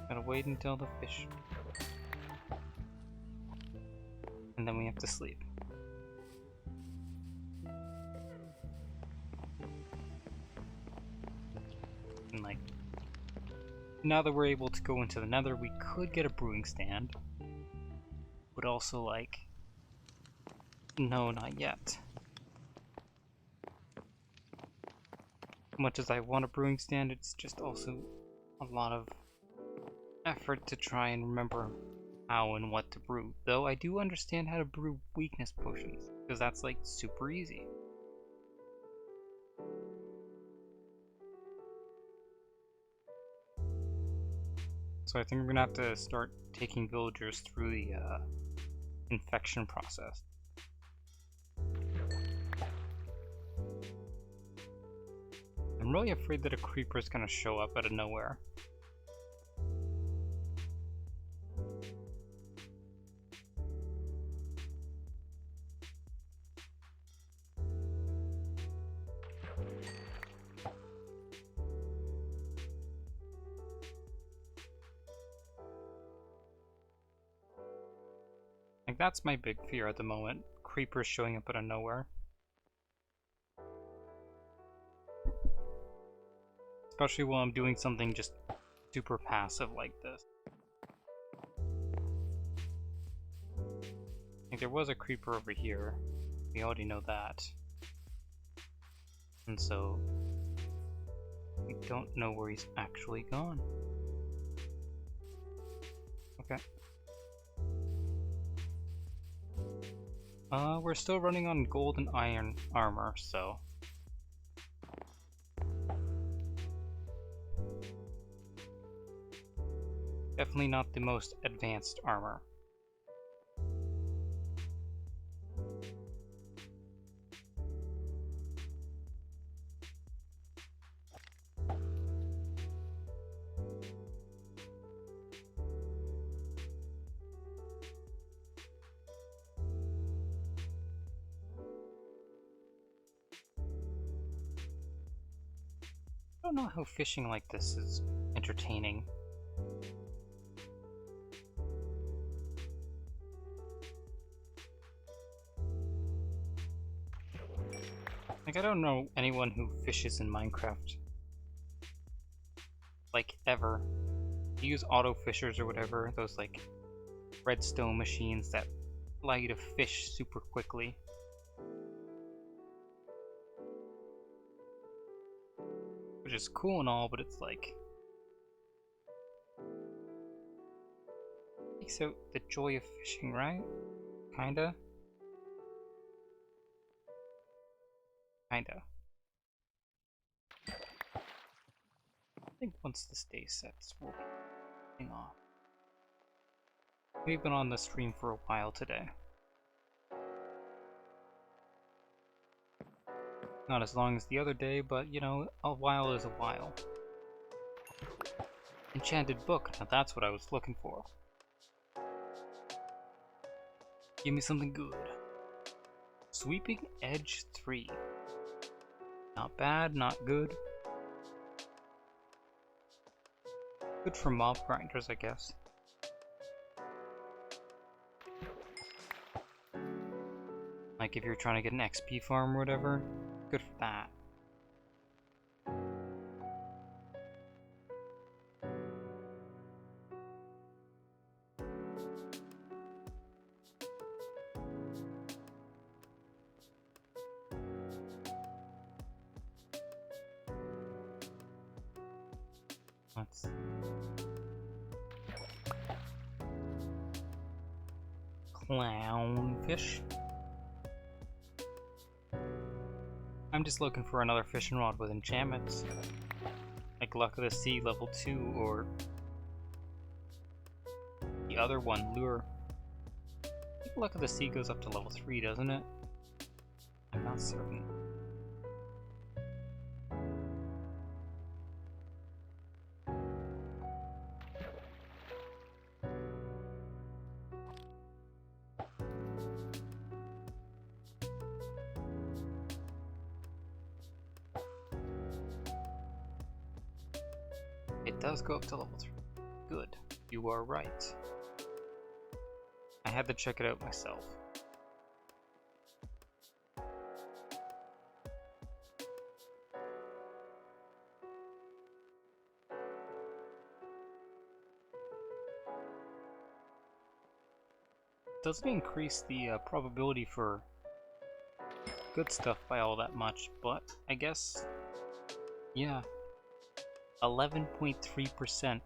Gotta wait until the fish. And then we have to sleep. And like, now that we're able to go into the nether, we could get a brewing stand. But also like, no, not yet. Much as I want a brewing stand, it's just also a lot of effort to try and remember how and what to brew. Though I do understand how to brew weakness potions, because that's like super easy. So I think we're gonna have to start taking villagers through the infection process. I'm really afraid that a creeper is gonna show up out of nowhere. Like, that's my big fear at the moment. Creepers showing up out of nowhere. Especially while I'm doing something just super passive like this. Like, there was a creeper over here. We already know that. And so, we don't know where he's actually gone. Okay. We're still running on gold and iron armor, so... Definitely not the most advanced armor. I don't know how fishing like this is entertaining. Like, I don't know anyone who fishes in Minecraft. Like, ever. You use auto fishers or whatever, those like redstone machines that allow you to fish super quickly. Which is cool and all, but it's like... Takes out the joy of fishing, right? Kinda? Kinda. I think once this day sets, we'll be getting off. We've been on the stream for a while today. Not as long as the other day, but you know, a while is a while. Enchanted book, now that's what I was looking for. Give me something good. Sweeping Edge 3. Not bad, not good. Good for mob grinders, I guess. Like if you're trying to get an XP farm or whatever, good for that. Let's... Clownfish. I'm just looking for another fishing rod with enchantments. Like Luck of the Sea level 2 or the other one, Lure. I think Luck of the Sea goes up to level 3, doesn't it? I'm not certain. It does go up to level 3. Good. You are right. I had to check it out myself. Doesn't increase the probability for good stuff by all that much, but I guess, yeah. 11.3%,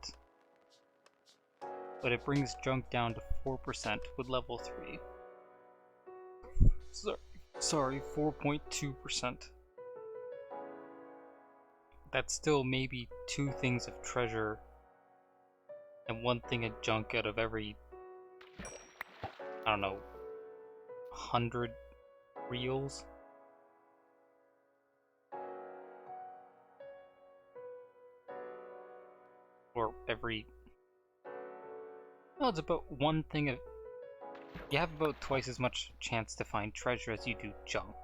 but it brings junk down to 4% with level 3. Sorry, 4.2%. That's still maybe 2 things of treasure and 1 thing of junk out of every, I don't know, 100 reels. Or every... Well, it's about 1 thing of... You have about twice as much chance to find treasure as you do junk.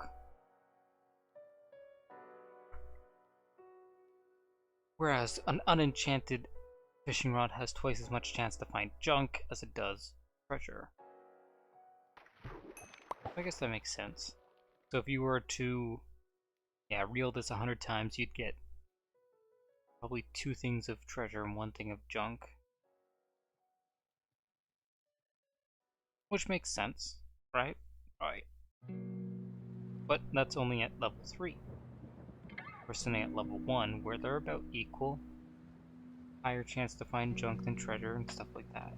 Whereas an unenchanted fishing rod has twice as much chance to find junk as it does treasure. I guess that makes sense. So if you were to, reel this 100 times, you'd get probably 2 things of treasure and 1 thing of junk. Which makes sense, right? Right. But that's only at level 3. We're sitting at level 1, where they're about equal. Higher chance to find junk than treasure and stuff like that.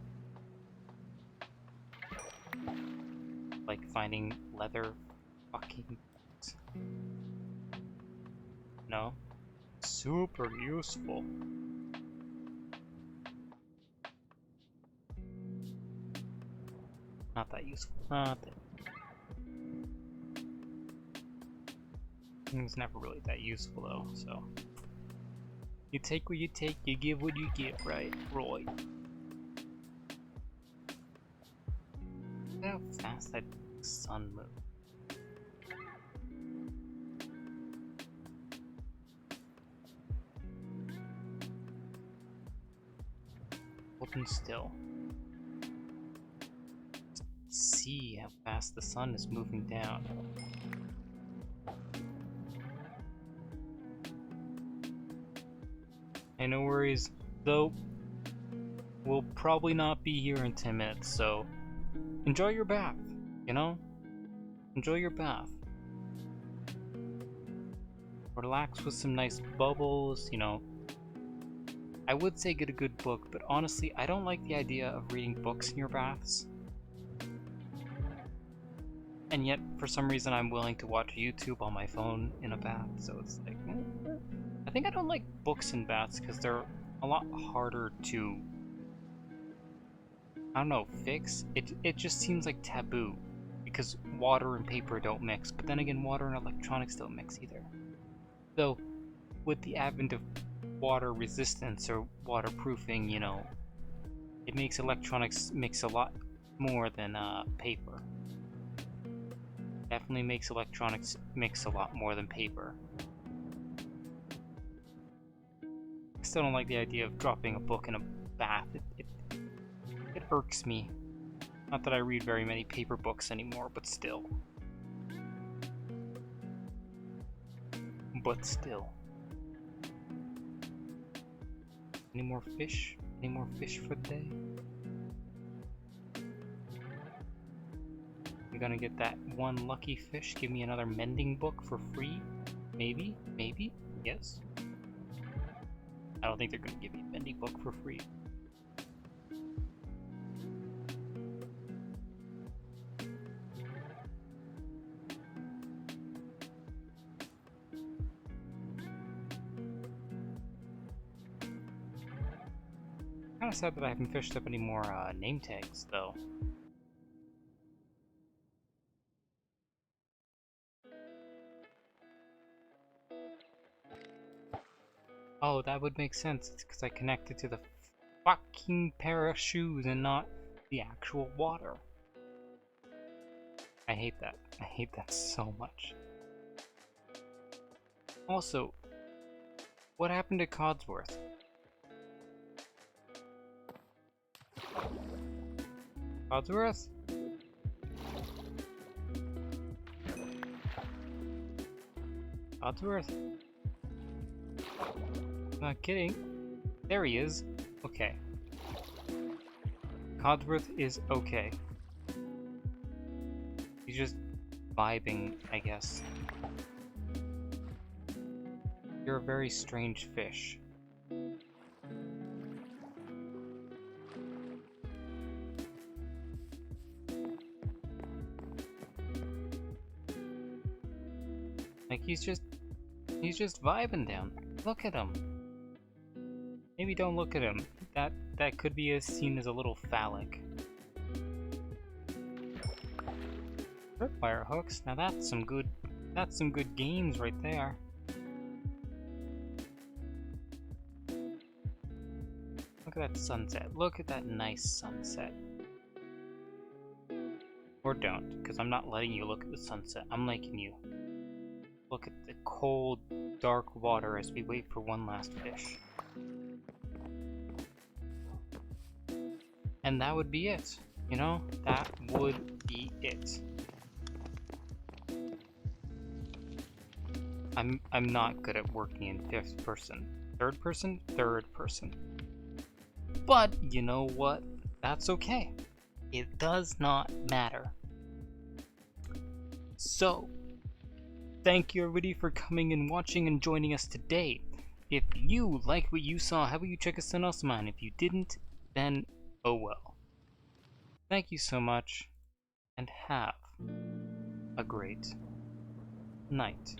Like finding leather fucking... No? Super useful. Not that useful. Not that... It's never really that useful though, so... You take what you take, you give what you get, right? Roy. Look how fast that sun moves. Holding still. See how fast the sun is moving down. Hey, no worries, though. We'll probably not be here in 10 minutes, so enjoy your bath, you know? Enjoy your bath. Relax with some nice bubbles, you know. I would say get a good book, but honestly, I don't like the idea of reading books in your baths. And yet, for some reason, I'm willing to watch YouTube on my phone in a bath, so it's like... I think I don't like books in baths because they're a lot harder to... I don't know, fix? It just seems like taboo, because water and paper don't mix, but then again, water and electronics don't mix either. Though, with the advent of water resistance or waterproofing, you know, it makes electronics mix a lot more than paper. Definitely makes electronics mix a lot more than paper. I still don't like the idea of dropping a book in a bath. It irks me. Not that I read very many paper books anymore, but still. But still. Any more fish? Any more fish for the day? You're gonna get that one lucky fish, give me another mending book for free? Maybe? Maybe? Yes? I don't think they're gonna give me a mending book for free. Kinda sad that I haven't fished up any more name tags, though. Oh, that would make sense. It's because I connected to the fucking pair of shoes and not the actual water. I hate that. I hate that so much. Also, what happened to Codsworth? Codsworth? Codsworth? Not kidding. There he is. Okay. Codsworth is okay. He's just vibing, I guess. You're a very strange fish. Like he's just vibing down. Look at him. Maybe don't look at him. That could be seen as a little phallic. Tripwire hooks. Now that's some good games right there. Look at that sunset. Look at that nice sunset. Or don't, because I'm not letting you look at the sunset. I'm making you look at the cold, dark water as we wait for one last fish. And that would be it. You know? That would be it. I'm not good at working in fifth person. Third person? Third person. But, you know what? That's okay. It does not matter. So, thank you everybody for coming and watching and joining us today. If you liked what you saw, how about you check us out else mine? If you didn't, then oh well. Thank you so much, and have a great night.